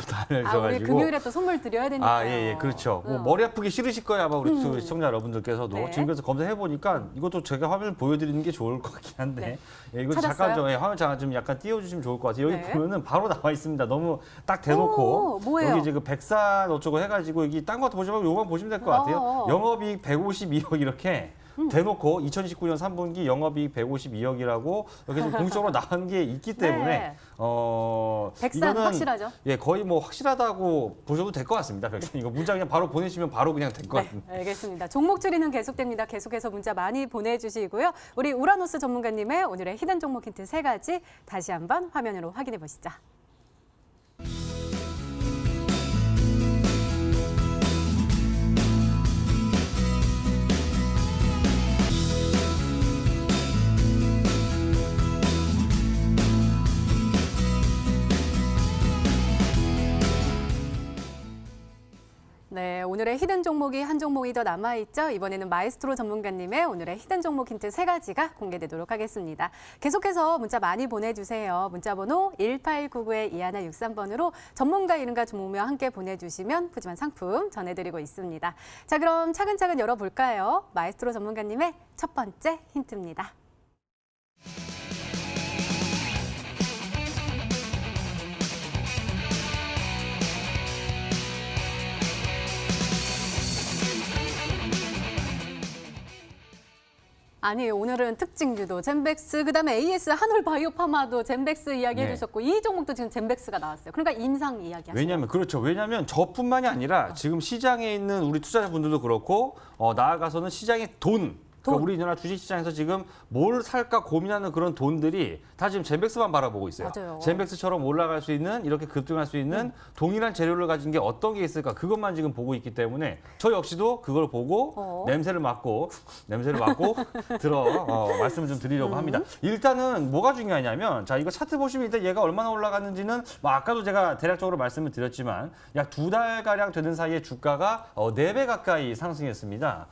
다 우리 알려줘가지고. 금요일에 또 선물 드려야 되니까요. 예, 그렇죠. 뭐 머리 아프기 싫으실 거예요, 아마 우리 시청자 여러분들께서도. 네. 지금 그래서 검색해보니까 이것도 제가 화면을 보여드리는 게 좋을 것 같긴 한데. 예, 이거 찾았어요? 잠깐 좀 화면 잠깐 좀 약간 띄워주시면 좋을 것 같아요. 여기 네. 보면은 바로 나와 있습니다. 너무 딱 대놓고. 뭐예요? 여기 이제 그 백산 어쩌고 해가지고 여기 딴 거 보지 말고 요거만 보시면 될 것 같아요. 영업이익 152억 이렇게. 대놓고 2019년 3분기 영업이익 152억이라고 이렇게 좀 공식적으로 나온 게 있기 때문에 네. 백산 이거는 확실하죠? 예, 거의 뭐 확실하다고 보셔도 될 것 같습니다. 백산 이거 문자 그냥 바로 보내시면 바로 그냥 될 것 네, 같습니다. 알겠습니다. 종목 추리는 계속됩니다. 계속해서 문자 많이 보내주시고요. 우리 우라노스 전문가님의 오늘의 히든 종목 힌트 3가지 다시 한번 화면으로 확인해 보시죠. 네, 오늘의 히든 종목이 한 종목이 더 남아있죠. 이번에는 마에스트로 전문가님의 오늘의 히든 종목 힌트 3가지가 공개되도록 하겠습니다. 계속해서 문자 많이 보내주세요. 문자번호 1899-2163번으로 전문가 이름과 종목명 함께 보내주시면 푸짐한 상품 전해드리고 있습니다. 자, 그럼 차근차근 열어볼까요? 마에스트로 전문가님의 첫 번째 힌트입니다. 아니, 오늘은 특징주도 젠백스, 그다음에 AS 한올바이오파마도 젠백스 이야기 네. 해주셨고 이 종목도 지금 젠백스가 나왔어요. 그러니까 임상 이야기 하시죠. 왜냐하면 그렇죠. 왜냐하면 저뿐만이 아니라 지금 시장에 있는 우리 투자자분들도 그렇고 나아가서는 시장의 돈. 그러니까 우리나라 주식시장에서 지금 뭘 살까 고민하는 그런 돈들이 다 지금 젠백스만 바라보고 있어요. 맞아요. 젠백스처럼 올라갈 수 있는 이렇게 급등할 수 있는 동일한 재료를 가진 게 어떤 게 있을까 그것만 지금 보고 있기 때문에 저 역시도 그걸 보고 냄새를 맡고 말씀을 좀 드리려고 합니다. 일단은 뭐가 중요하냐면 자 이거 차트 보시면 일단 얘가 얼마나 올라갔는지는 뭐 아까도 제가 대략적으로 말씀을 드렸지만 약 2달가량 되는 사이에 주가가 4배 가까이 상승했습니다.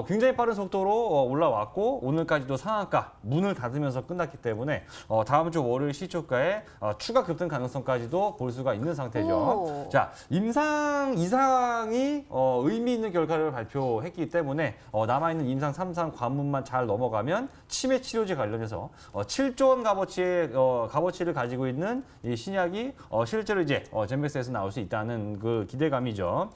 굉장히 빠른 속도로 올라왔고 오늘까지도 상한가 문을 닫으면서 끝났기 때문에 다음 주 월요일 시초가에 추가 급등 가능성까지도 볼 수가 있는 상태죠. 자, 임상 이상이 의미 있는 결과를 발표했기 때문에 남아있는 임상 3상 관문만 잘 넘어가면 치매 치료제 관련해서 7조 원 값어치를 가지고 있는 이 신약이 실제로 이제 젠백스에서 나올 수 있다는 그 기대감이죠.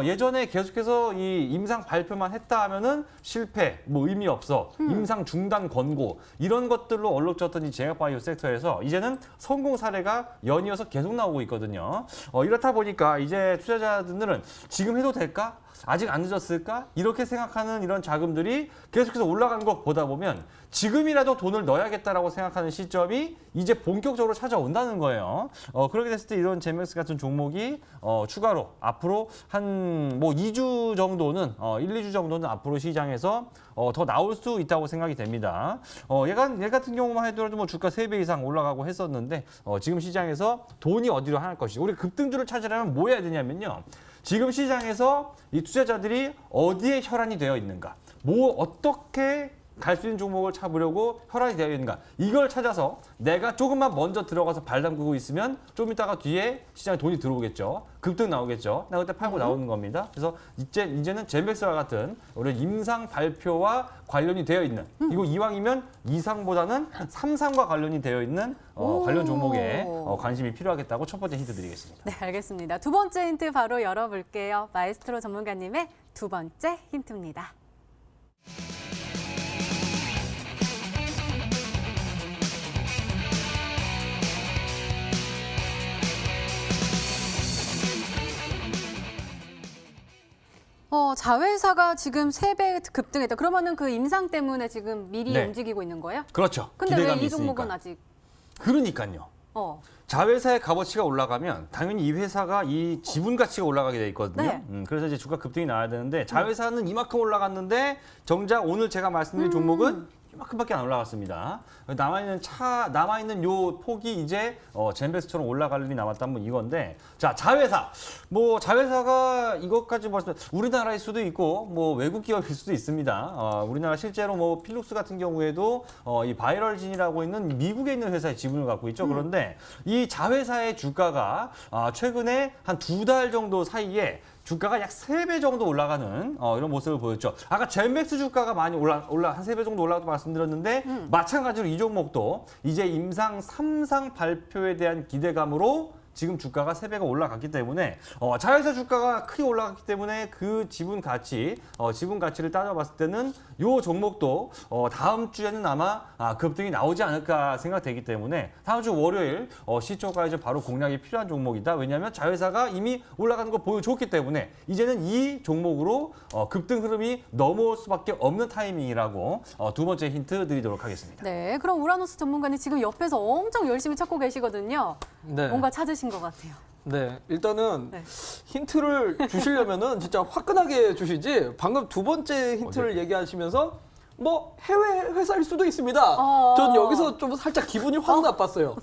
예전에 계속해서 이 임상 발표만 했다 하면은 실패, 뭐 의미 없어, 임상 중단 권고 이런 것들로 얼룩졌던 이 제약바이오 섹터에서 이제는 성공 사례가 연이어서 계속 나오고 있거든요. 이렇다 보니까 이제 투자자들은 지금 해도 될까? 아직 안 늦었을까? 이렇게 생각하는 이런 자금들이 계속해서 올라가는 거 보다 보면 지금이라도 돈을 넣어야겠다라고 생각하는 시점이 이제 본격적으로 찾아온다는 거예요. 그렇게 됐을 때 이런 젠맥스 같은 종목이 추가로 앞으로 한 뭐 2주 정도는 1, 2주 정도는 앞으로 시장에서 더 나올 수 있다고 생각이 됩니다. 얘 같은 경우만 해도 뭐 주가 3배 이상 올라가고 했었는데 지금 시장에서 돈이 어디로 향할 것이지. 우리 급등주를 찾으려면 뭐 해야 되냐면요. 지금 시장에서 이 투자자들이 어디에 혈안이 되어 있는가, 뭐 어떻게 갈 수 있는 종목을 찾으려고 혈안이 되어 있는가, 이걸 찾아서 내가 조금만 먼저 들어가서 발 담그고 있으면 좀 이따가 뒤에 시장에 돈이 들어오겠죠. 급등 나오겠죠. 나 그때 팔고 나오는 겁니다. 그래서 이제는 젠백스와 같은 우리 임상 발표와 관련이 되어 있는, 이거 이왕이면 2상보다는 3상과 관련이 되어 있는 관련 종목에 관심이 필요하겠다고 첫 번째 힌트 드리겠습니다. 네, 알겠습니다. 두 번째 힌트 바로 열어볼게요. 마에스트로 전문가님의 두 번째 힌트입니다. 자회사가 지금 3배 급등했다. 그러면은 그 임상 때문에 지금 미리 네. 움직이고 있는 거예요? 그렇죠. 근데 왜 기대감이 이 종목은 있으니까. 아직? 그러니까요. 자회사의 값어치가 올라가면 당연히 이 회사가 이 지분 가치가 올라가게 돼 있거든요. 네. 그래서 이제 주가 급등이 나와야 되는데 자회사는 이만큼 올라갔는데 정작 오늘 제가 말씀드린 종목은 이만큼밖에 안 올라갔습니다. 남아있는 요 폭이 이제 젠베스처럼 올라갈 일이 남았다면 이건데, 자, 자회사. 뭐 자회사가 이것까지 벌써 우리나라일 수도 있고 뭐 외국 기업일 수도 있습니다. 우리나라 실제로 뭐 필룩스 같은 경우에도 이 바이럴진이라고 있는 미국에 있는 회사의 지분을 갖고 있죠. 그런데 이 자회사의 주가가 최근에 한 2달 정도 사이에 주가가 약 3배 정도 올라가는 이런 모습을 보였죠. 아까 젠맥스 주가가 많이 한 3배 정도 올라가도 말씀드렸는데 마찬가지로 이 종목도 이제 임상 3상 발표에 대한 기대감으로 지금 주가가 3배가 올라갔기 때문에 자회사 주가가 크게 올라갔기 때문에 그 지분 가치를 따져봤을 때는 이 종목도 다음 주에는 아마 급등이 나오지 않을까 생각되기 때문에 다음 주 월요일 시초가에서 바로 공략이 필요한 종목이다. 왜냐하면 자회사가 이미 올라가는 걸 보여줬기 때문에 이제는 이 종목으로 급등 흐름이 넘어올 수밖에 없는 타이밍이라고 두 번째 힌트 드리도록 하겠습니다. 네, 그럼 우라노스 전문가님 지금 옆에서 엄청 열심히 찾고 계시거든요. 네. 뭔가 찾으신 것 같아요. 네, 일단은 네. 힌트를 주시려면은 진짜 화끈하게 주시지. 방금 두 번째 힌트를 얘기하시면서 뭐 해외 회사일 수도 있습니다. 전 여기서 좀 살짝 기분이 확 나빴어요.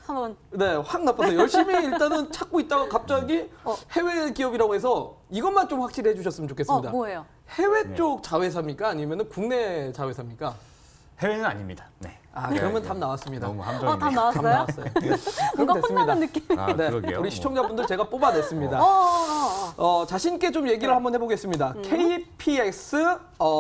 한번 네, 확 나빴어요. 열심히 일단은 찾고 있다가 갑자기 해외 기업이라고 해서 이것만 좀 확실히 해주셨으면 좋겠습니다. 뭐예요? 해외 쪽 자회사입니까? 아니면 국내 자회사입니까? 해외는 아닙니다. 네. 그러면 답 나왔습니다. 너무 함정이네요. 답 나왔어요? 답 나왔어요. 뭔가 그럼 됐습니다. 혼나는 느낌. 네, 그러게요. 우리 시청자분들 제가 뽑아냈습니다. 자신 있게 좀 얘기를 한번 해보겠습니다. KPX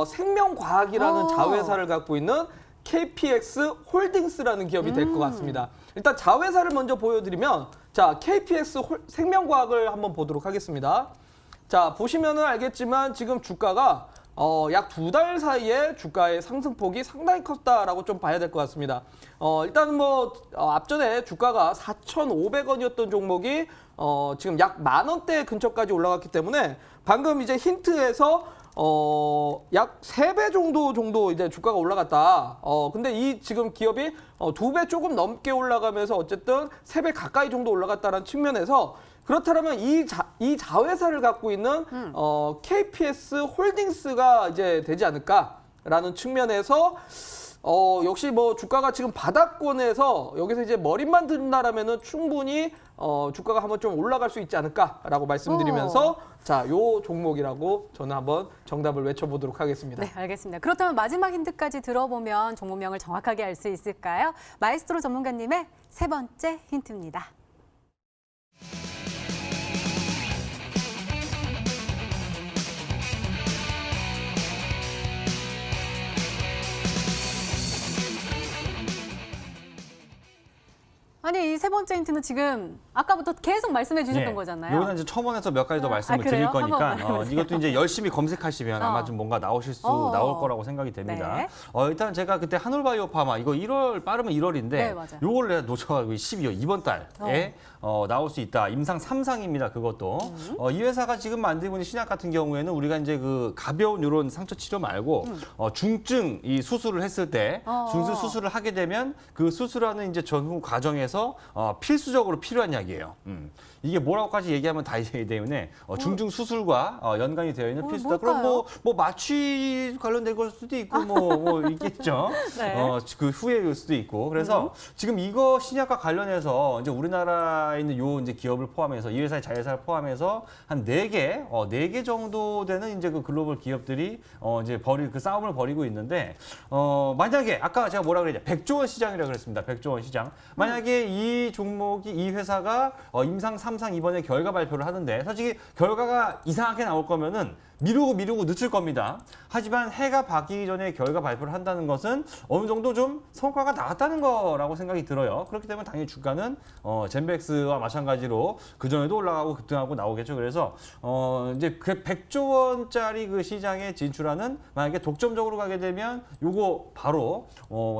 생명과학이라는 자회사를 갖고 있는 KPX 홀딩스라는 기업이 될 것 같습니다. 일단 자회사를 먼저 보여드리면, 자, KPX 생명과학을 한번 보도록 하겠습니다. 자, 보시면은 알겠지만 지금 주가가 약 2달 사이에 주가의 상승폭이 상당히 컸다라고 좀 봐야 될 것 같습니다. 일단 뭐 앞전에 주가가 4,500원이었던 종목이 지금 약 10,000원대 근처까지 올라갔기 때문에 방금 이제 힌트에서 약 3배 정도 이제 주가가 올라갔다. 근데 이 지금 기업이 2배 조금 넘게 올라가면서 어쨌든 3배 가까이 정도 올라갔다는 측면에서 그렇다면 이 자회사를 갖고 있는 KPS 홀딩스가 이제 되지 않을까라는 측면에서 역시 뭐 주가가 지금 바닥권에서 여기서 이제 머리만 든다라면은 충분히 주가가 한번 좀 올라갈 수 있지 않을까라고 말씀드리면서 자, 요 종목이라고 저는 한번 정답을 외쳐보도록 하겠습니다. 네, 알겠습니다. 그렇다면 마지막 힌트까지 들어보면 종목명을 정확하게 알 수 있을까요? 마에스트로 전문가님의 세 번째 힌트입니다. 아니, 이 세 번째 힌트는 지금 아까부터 계속 말씀해 주셨던 거잖아요. 이거는 이제 첨언해서 몇 가지 더 말씀을 그래요? 드릴 거니까 한번 말해보세요. 이것도 이제 열심히 검색하시면 아마 좀 뭔가 나올 거라고 생각이 됩니다. 네. 일단 제가 그때 한올바이오파마 이거 1월 빠르면 1월인데 네, 맞아요. 요걸 내가 놓쳐가지고 12월 이번 달에 나올 수 있다. 임상 3상입니다. 그것도 이 회사가 지금 만들고 있는 신약 같은 경우에는 우리가 이제 그 가벼운 이런 상처 치료 말고 중증 이 수술을 했을 때 중증 수술을 하게 되면 그 수술하는 이제 전후 과정에서 필수적으로 필요한 약이에요. 이게 뭐라고까지 얘기하면 다 얘기하기 때문에 중증 수술과 연관이 되어 있는 필수다. 그럼 뭐 마취 관련된 걸 수도 있고 뭐 있겠죠. 네. 그 후에일 수도 있고. 그래서 지금 이거 신약과 관련해서 이제 우리나라에 있는 요 이제 기업을 포함해서 이 회사의 자회사를 포함해서 한 4개 정도 되는 이제 그 글로벌 기업들이 이제 그 싸움을 벌이고 있는데 만약에 아까 제가 뭐라 그랬냐 100조 원 시장이라고 그랬습니다. 100조 원 시장. 만약에 이 종목이 이 회사가 임상 3상 이번에 결과 발표를 하는데 솔직히 결과가 이상하게 나올 거면은 미루고 늦출 겁니다. 하지만 해가 바뀌기 전에 결과 발표를 한다는 것은 어느 정도 좀 성과가 나왔다는 거라고 생각이 들어요. 그렇기 때문에 당연히 주가는 젠백스와 마찬가지로 그전에도 올라가고 급등하고 나오겠죠. 그래서 이제 그 100조 원짜리 그 시장에 진출하는 만약에 독점적으로 가게 되면 요거 바로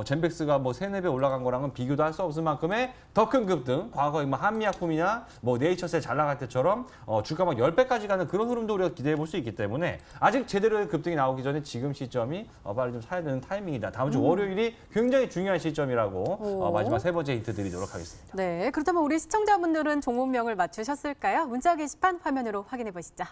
젠백스가 뭐 3-4배 올라간 거랑은 비교도 할 수 없을 만큼의 더 큰 급등, 과거 뭐 한미약품이나 뭐 네이처셀 잘 나갈 때처럼 주가 막 10배까지 가는 그런 흐름도 우리가 기대해 볼 수 있기 때문에 아직 제대로 된 급등이 나오기 전에 지금 시점이 빨리 좀 사야 되는 타이밍이다. 다음 주 월요일이 굉장히 중요한 시점이라고 마지막 세 번째 힌트 드리도록 하겠습니다. 네, 그렇다면 우리 시청자분들은 종목명을 맞추셨을까요? 문자 게시판 화면으로 확인해 보시죠.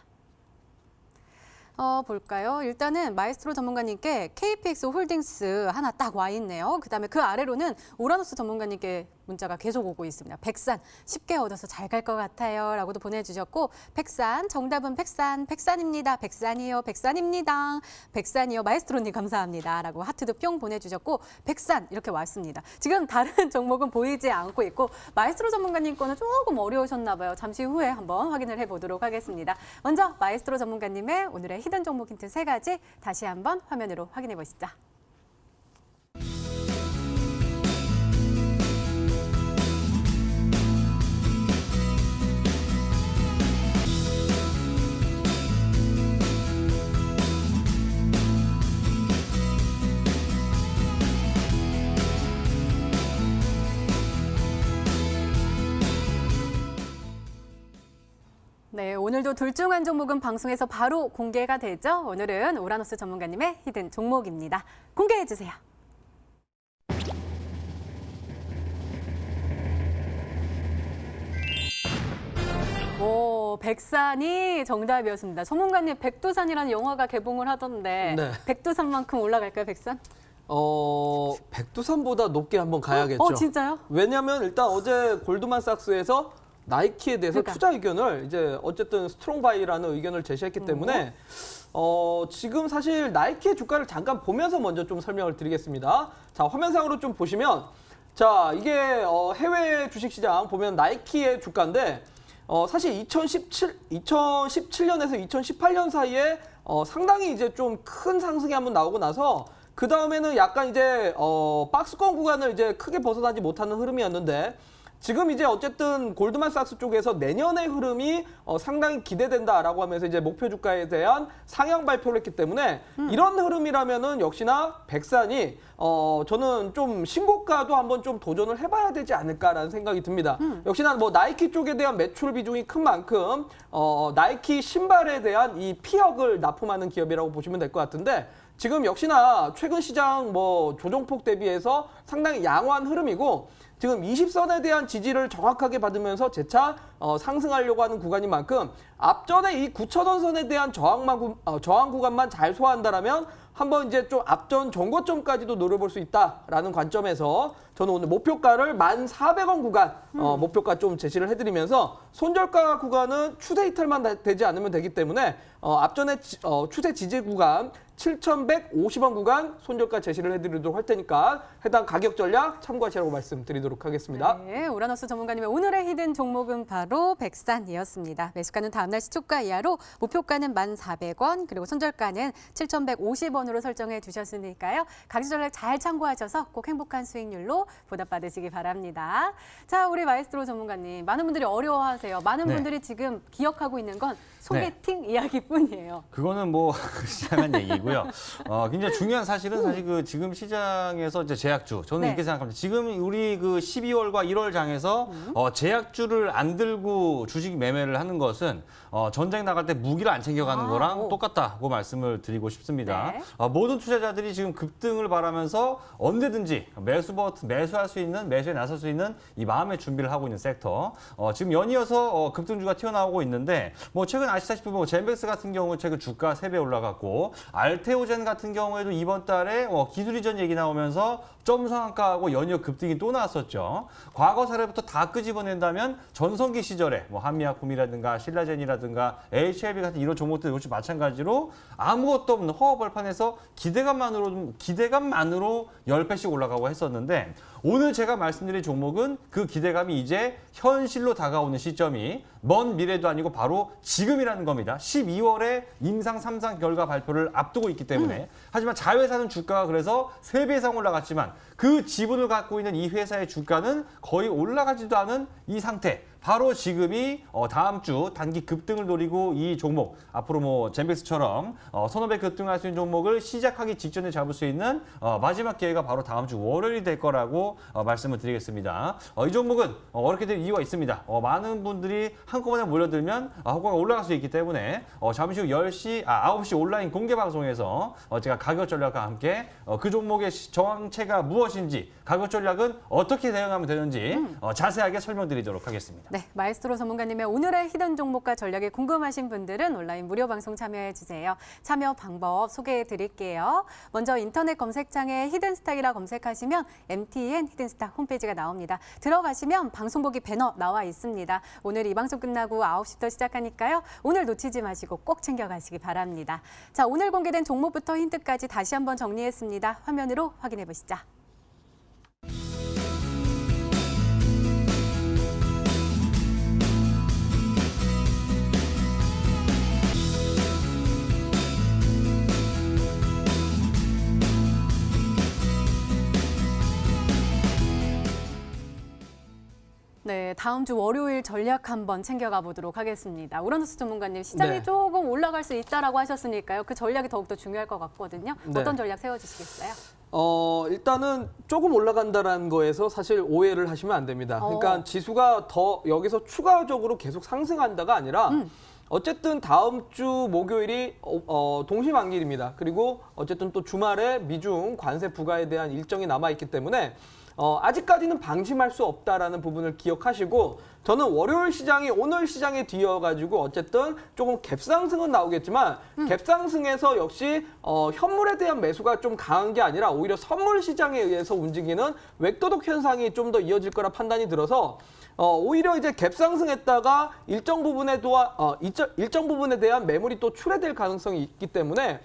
볼까요? 일단은 마에스트로 전문가님께 KPX 홀딩스 하나 딱 와 있네요. 그다음에 그 아래로는 우라노스 전문가님께 문자가 계속 오고 있습니다. 백산 쉽게 얻어서 잘 갈 것 같아요. 라고도 보내주셨고 백산 정답은 백산입니다. 백산이요. 백산입니다. 백산이요. 마에스트로님 감사합니다. 라고 하트도 뿅 보내주셨고 백산 이렇게 왔습니다. 지금 다른 종목은 보이지 않고 있고 마에스트로 전문가님 거는 조금 어려우셨나 봐요. 잠시 후에 한번 확인을 해보도록 하겠습니다. 먼저 마에스트로 전문가님의 오늘의 히든 종목 힌트 3가지 다시 한번 화면으로 확인해 보시죠. 네, 오늘도 둘 중 한 종목은 방송에서 바로 공개가 되죠. 오늘은 우라노스 전문가님의 히든 종목입니다. 공개해 주세요. 오, 백산이 정답이었습니다. 전문가님, 백두산이라는 영화가 개봉을 하던데 네. 백두산만큼 올라갈까요, 백산? 백두산보다 높게 한번 가야겠죠. 진짜요? 왜냐하면 일단 어제 골드만삭스에서 나이키에 대해서 그러니까. 투자 의견을 이제 어쨌든 스트롱바이라는 의견을 제시했기 때문에 지금 사실 나이키의 주가를 잠깐 보면서 먼저 좀 설명을 드리겠습니다. 자, 화면상으로 좀 보시면 자, 이게 해외 주식시장 보면 나이키의 주가인데 사실 2017년에서 2018년 사이에 상당히 이제 좀 큰 상승이 한번 나오고 나서 그 다음에는 약간 이제 박스권 구간을 이제 크게 벗어나지 못하는 흐름이었는데 지금 이제 어쨌든 골드만삭스 쪽에서 내년의 흐름이 상당히 기대된다라고 하면서 이제 목표 주가에 대한 상향 발표를 했기 때문에 이런 흐름이라면은 역시나 백산이 저는 좀 신고가도 한번 좀 도전을 해봐야 되지 않을까라는 생각이 듭니다. 역시나 뭐 나이키 쪽에 대한 매출 비중이 큰 만큼 나이키 신발에 대한 이 피혁을 납품하는 기업이라고 보시면 될 것 같은데 지금 역시나 최근 시장 뭐 조정폭 대비해서 상당히 양호한 흐름이고 지금 20선에 대한 지지를 정확하게 받으면서 재차 상승하려고 하는 구간인 만큼 앞전에 이 9,000원 선에 대한 저항 구간만 잘 소화한다라면 한번 이제 좀 앞전 정고점까지도 노려볼 수 있다라는 관점에서 저는 오늘 목표가를 1,400원 구간 목표가 좀 제시를 해드리면서 손절가 구간은 추세 이탈만 되지 않으면 되기 때문에 앞전에 추세 지지 구간 7,150원 구간 손절가 제시를 해드리도록 할 테니까 해당 가격 전략 참고하시라고 말씀드리도록 하겠습니다. 네, 우라노스 전문가님의 오늘의 히든 종목은 바로 백산이었습니다. 매수가는 다음날 시초가 이하로 목표가는 1,400원 그리고 손절가는 7,150원으로 설정해 주셨으니까요. 가격 전략 잘 참고하셔서 꼭 행복한 수익률로 보답받으시기 바랍니다. 자, 우리 마에스트로 전문가님 많은 분들이 어려워하세요. 많은 네. 분들이 지금 기억하고 있는 건 소개팅 이야기뿐이에요. 그거는 뭐 시장한 얘기고요. 굉장히 중요한 사실은 사실 그 지금 시장에서 이제 제약주 저는 네. 이렇게 생각합니다. 지금 우리 그 12월과 1월 장에서 제약주를 안 들고 주식 매매를 하는 것은 전쟁 나갈 때 무기를 안 챙겨가는 거랑 똑같다고 말씀을 드리고 싶습니다. 네. 모든 투자자들이 지금 급등을 바라면서 언제든지 매수할 수 있는 매수에 나설 수 있는 이 마음의 준비를 하고 있는 섹터. 지금 연이어서 급등주가 튀어나오고 있는데 뭐 최근 아시다시피 뭐 젠백스 같은 경우 최근 주가 3배 올라갔고 알테오젠 같은 경우에도 이번 달에 기술 이전 얘기 나오면서 점 상한가하고 연이어 급등이 또 나왔었죠. 과거 사례부터 다 끄집어낸다면 전성기 시절에 뭐 한미약품이라든가 신라젠이라든가 HLB 같은 이런 종목들 역시 마찬가지로 아무것도 없는 허허벌판에서 기대감만으로 10배씩 올라가고 했었는데 오늘 제가 말씀드린 종목은 그 기대감이 이제 현실로 다가오는 시점이 먼 미래도 아니고 바로 지금이라는 겁니다. 12월에 임상 3상 결과 발표를 앞두고 있기 때문에 하지만 자회사는 주가가 그래서 3배 이상 올라갔지만 그 지분을 갖고 있는 이 회사의 주가는 거의 올라가지도 않은 이 상태. 바로 지금이 다음 주 단기 급등을 노리고 이 종목 앞으로 뭐 젠백스처럼 선호배 급등할 수 있는 종목을 시작하기 직전에 잡을 수 있는 마지막 기회가 바로 다음 주 월요일이 될 거라고 말씀을 드리겠습니다. 이 종목은 어렵게 될 이유가 있습니다. 많은 분들이 한꺼번에 몰려들면 호가가 올라갈 수 있기 때문에 잠시 후 9시 온라인 공개 방송에서 제가 가격 전략과 함께 그 종목의 저항체가 무엇인지, 가격 전략은 어떻게 대응하면 되는지 자세하게 설명드리도록 하겠습니다. 네, 마에스트로 전문가님의 오늘의 히든 종목과 전략이 궁금하신 분들은 온라인 무료 방송 참여해 주세요. 참여 방법 소개해 드릴게요. 먼저 인터넷 검색창에 히든스탁이라 검색하시면 MTN 히든스탁 홈페이지가 나옵니다. 들어가시면 방송 보기 배너 나와 있습니다. 오늘 이 방송 끝나고 9시부터 시작하니까요. 오늘 놓치지 마시고 꼭 챙겨가시기 바랍니다. 자, 오늘 공개된 종목부터 힌트까지 다시 한번 정리했습니다. 화면으로 확인해 보시죠. 네, 다음 주 월요일 전략 한번 챙겨가 보도록 하겠습니다. 우라노스 전문가님, 시장이 네. 조금 올라갈 수 있다라고 하셨으니까요. 그 전략이 더욱더 중요할 것 같거든요. 네. 어떤 전략 세워주시겠어요? 일단은 조금 올라간다라는 거에서 사실 오해를 하시면 안 됩니다. 그러니까 지수가 더 여기서 추가적으로 계속 상승한다가 아니라 어쨌든 다음 주 목요일이 동시만기일입니다. 그리고 어쨌든 또 주말에 미중 관세 부과에 대한 일정이 남아있기 때문에 아직까지는 방심할 수 없다라는 부분을 기억하시고, 저는 월요일 시장이 오늘 시장에 뒤어가지고 어쨌든 조금 갭상승은 나오겠지만 갭상승에서 역시 현물에 대한 매수가 좀 강한 게 아니라 오히려 선물 시장에 의해서 움직이는 웹도덕 현상이 좀 더 이어질 거라 판단이 들어서 오히려 이제 갭상승했다가 일정 부분에 대한 매물이 또 출회될 가능성이 있기 때문에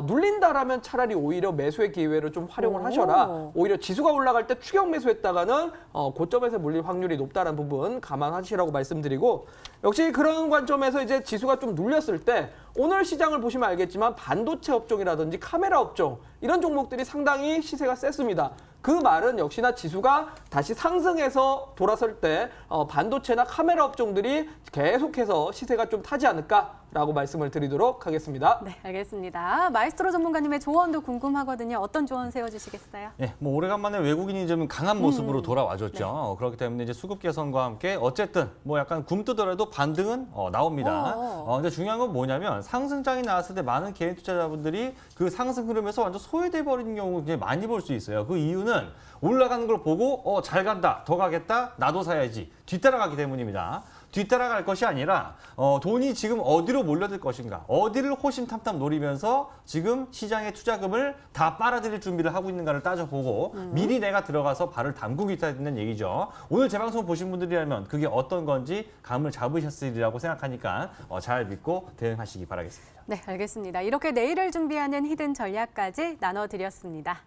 눌린다라면 차라리 오히려 매수의 기회를 좀 활용을 하셔라. 오히려 지수가 올라갈 때 추격 매수했다가는 고점에서 물릴 확률이 높다는 부분 감안하시라고 말씀드리고, 역시 그런 관점에서 이제 지수가 좀 눌렸을 때 오늘 시장을 보시면 알겠지만 반도체 업종이라든지 카메라 업종 이런 종목들이 상당히 시세가 셌습니다. 그 말은 역시나 지수가 다시 상승해서 돌아설 때 반도체나 카메라 업종들이 계속해서 시세가 좀 타지 않을까라고 말씀을 드리도록 하겠습니다. 네, 알겠습니다. 마에스트로 전문가님의 조언도 궁금하거든요. 어떤 조언 세워주시겠어요? 네, 뭐 오래간만에 외국인이 좀 강한 모습으로 돌아와줬죠. 네. 그렇기 때문에 이제 수급 개선과 함께 어쨌든 뭐 약간 굼뜨더라도 반등은 나옵니다. 근데 중요한 건 뭐냐면 상승장이 나왔을 때 많은 개인 투자자분들이 그 상승 흐름에서 완전 소외돼 버리는 경우 굉장히 많이 볼 수 있어요. 그 이유는 올라가는 걸 보고 잘 간다, 더 가겠다, 나도 사야지 뒤따라가기 때문입니다. 뒤따라갈 것이 아니라 돈이 지금 어디로 몰려들 것인가, 어디를 호심탐탐 노리면서 지금 시장의 투자금을 다 빨아들일 준비를 하고 있는가를 따져보고 미리 내가 들어가서 발을 담그고 있다는 얘기죠. 오늘 제 방송 보신 분들이라면 그게 어떤 건지 감을 잡으셨으리라고 생각하니까 잘 믿고 대응하시기 바라겠습니다. 네, 알겠습니다. 이렇게 내일을 준비하는 히든 전략까지 나눠드렸습니다.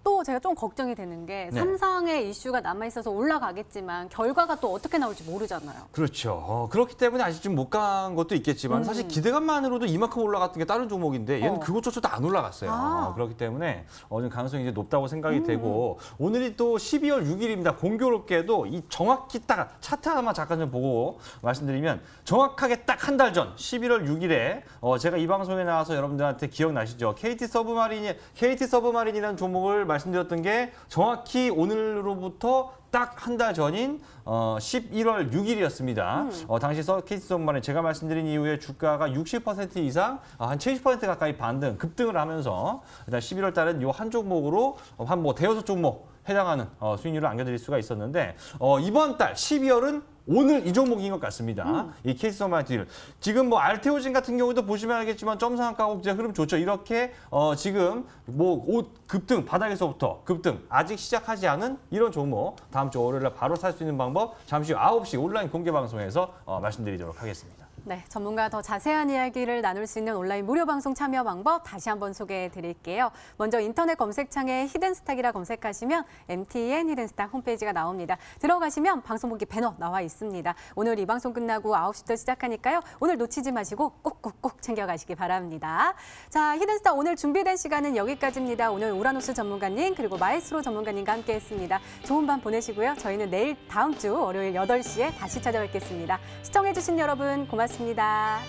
또 제가 좀 걱정이 되는 게 네. 삼성의 이슈가 남아있어서 올라가겠지만 결과가 또 어떻게 나올지 모르잖아요. 그렇죠. 그렇기 때문에 아직 좀 못 간 것도 있겠지만 사실 기대감만으로도 이만큼 올라갔던 게 다른 종목인데 얘는 그것조차도 안 올라갔어요. 그렇기 때문에 좀 가능성이 이제 높다고 생각이 되고, 오늘이 또 12월 6일입니다. 공교롭게도 이 정확히 딱 차트 하나만 잠깐 좀 보고 말씀드리면 정확하게 딱 한 달 전 11월 6일에 제가 이 방송에 나와서 여러분들한테 기억나시죠? KT 서브마린이라는 종목을 말씀드렸던 게 정확히 오늘로부터 딱 한 달 전인 11월 6일이었습니다. 당시서 KT 서브마린 제가 말씀드린 이후에 주가가 60% 이상, 한 70% 가까이 반등, 급등을 하면서 일단 11월 달은 이 한 종목으로 한 뭐 대여섯 종목 해당하는 수익률을 안겨드릴 수가 있었는데, 이번 달 12월은 오늘 이 종목인 것 같습니다. 이 KT 서브마린 지금 뭐 알테오진 같은 경우도 보시면 알겠지만 점상가고 이제 흐름 좋죠. 이렇게 지금 뭐 옷 급등 바닥에서부터 급등 아직 시작하지 않은 이런 종목 다음 주 월요일에 바로 살 수 있는 방법 잠시 후 9시 온라인 공개 방송에서 말씀드리도록 하겠습니다. 네, 전문가 더 자세한 이야기를 나눌 수 있는 온라인 무료 방송 참여 방법 다시 한번 소개해 드릴게요. 먼저 인터넷 검색창에 히든스탁이라 검색하시면 MTN 히든스탁 홈페이지가 나옵니다. 들어가시면 방송 보기 배너 나와 있습니다. 오늘 이 방송 끝나고 9시부터 시작하니까요. 오늘 놓치지 마시고 꼭꼭꼭 챙겨가시기 바랍니다. 자, 히든스탁 오늘 준비된 시간은 여기까지입니다. 오늘 우라노스 전문가님 그리고 마에스트로 전문가님과 함께했습니다. 좋은 밤 보내시고요. 저희는 내일 다음 주 월요일 8시에 다시 찾아뵙겠습니다. 시청해주신 여러분 고맙습니다.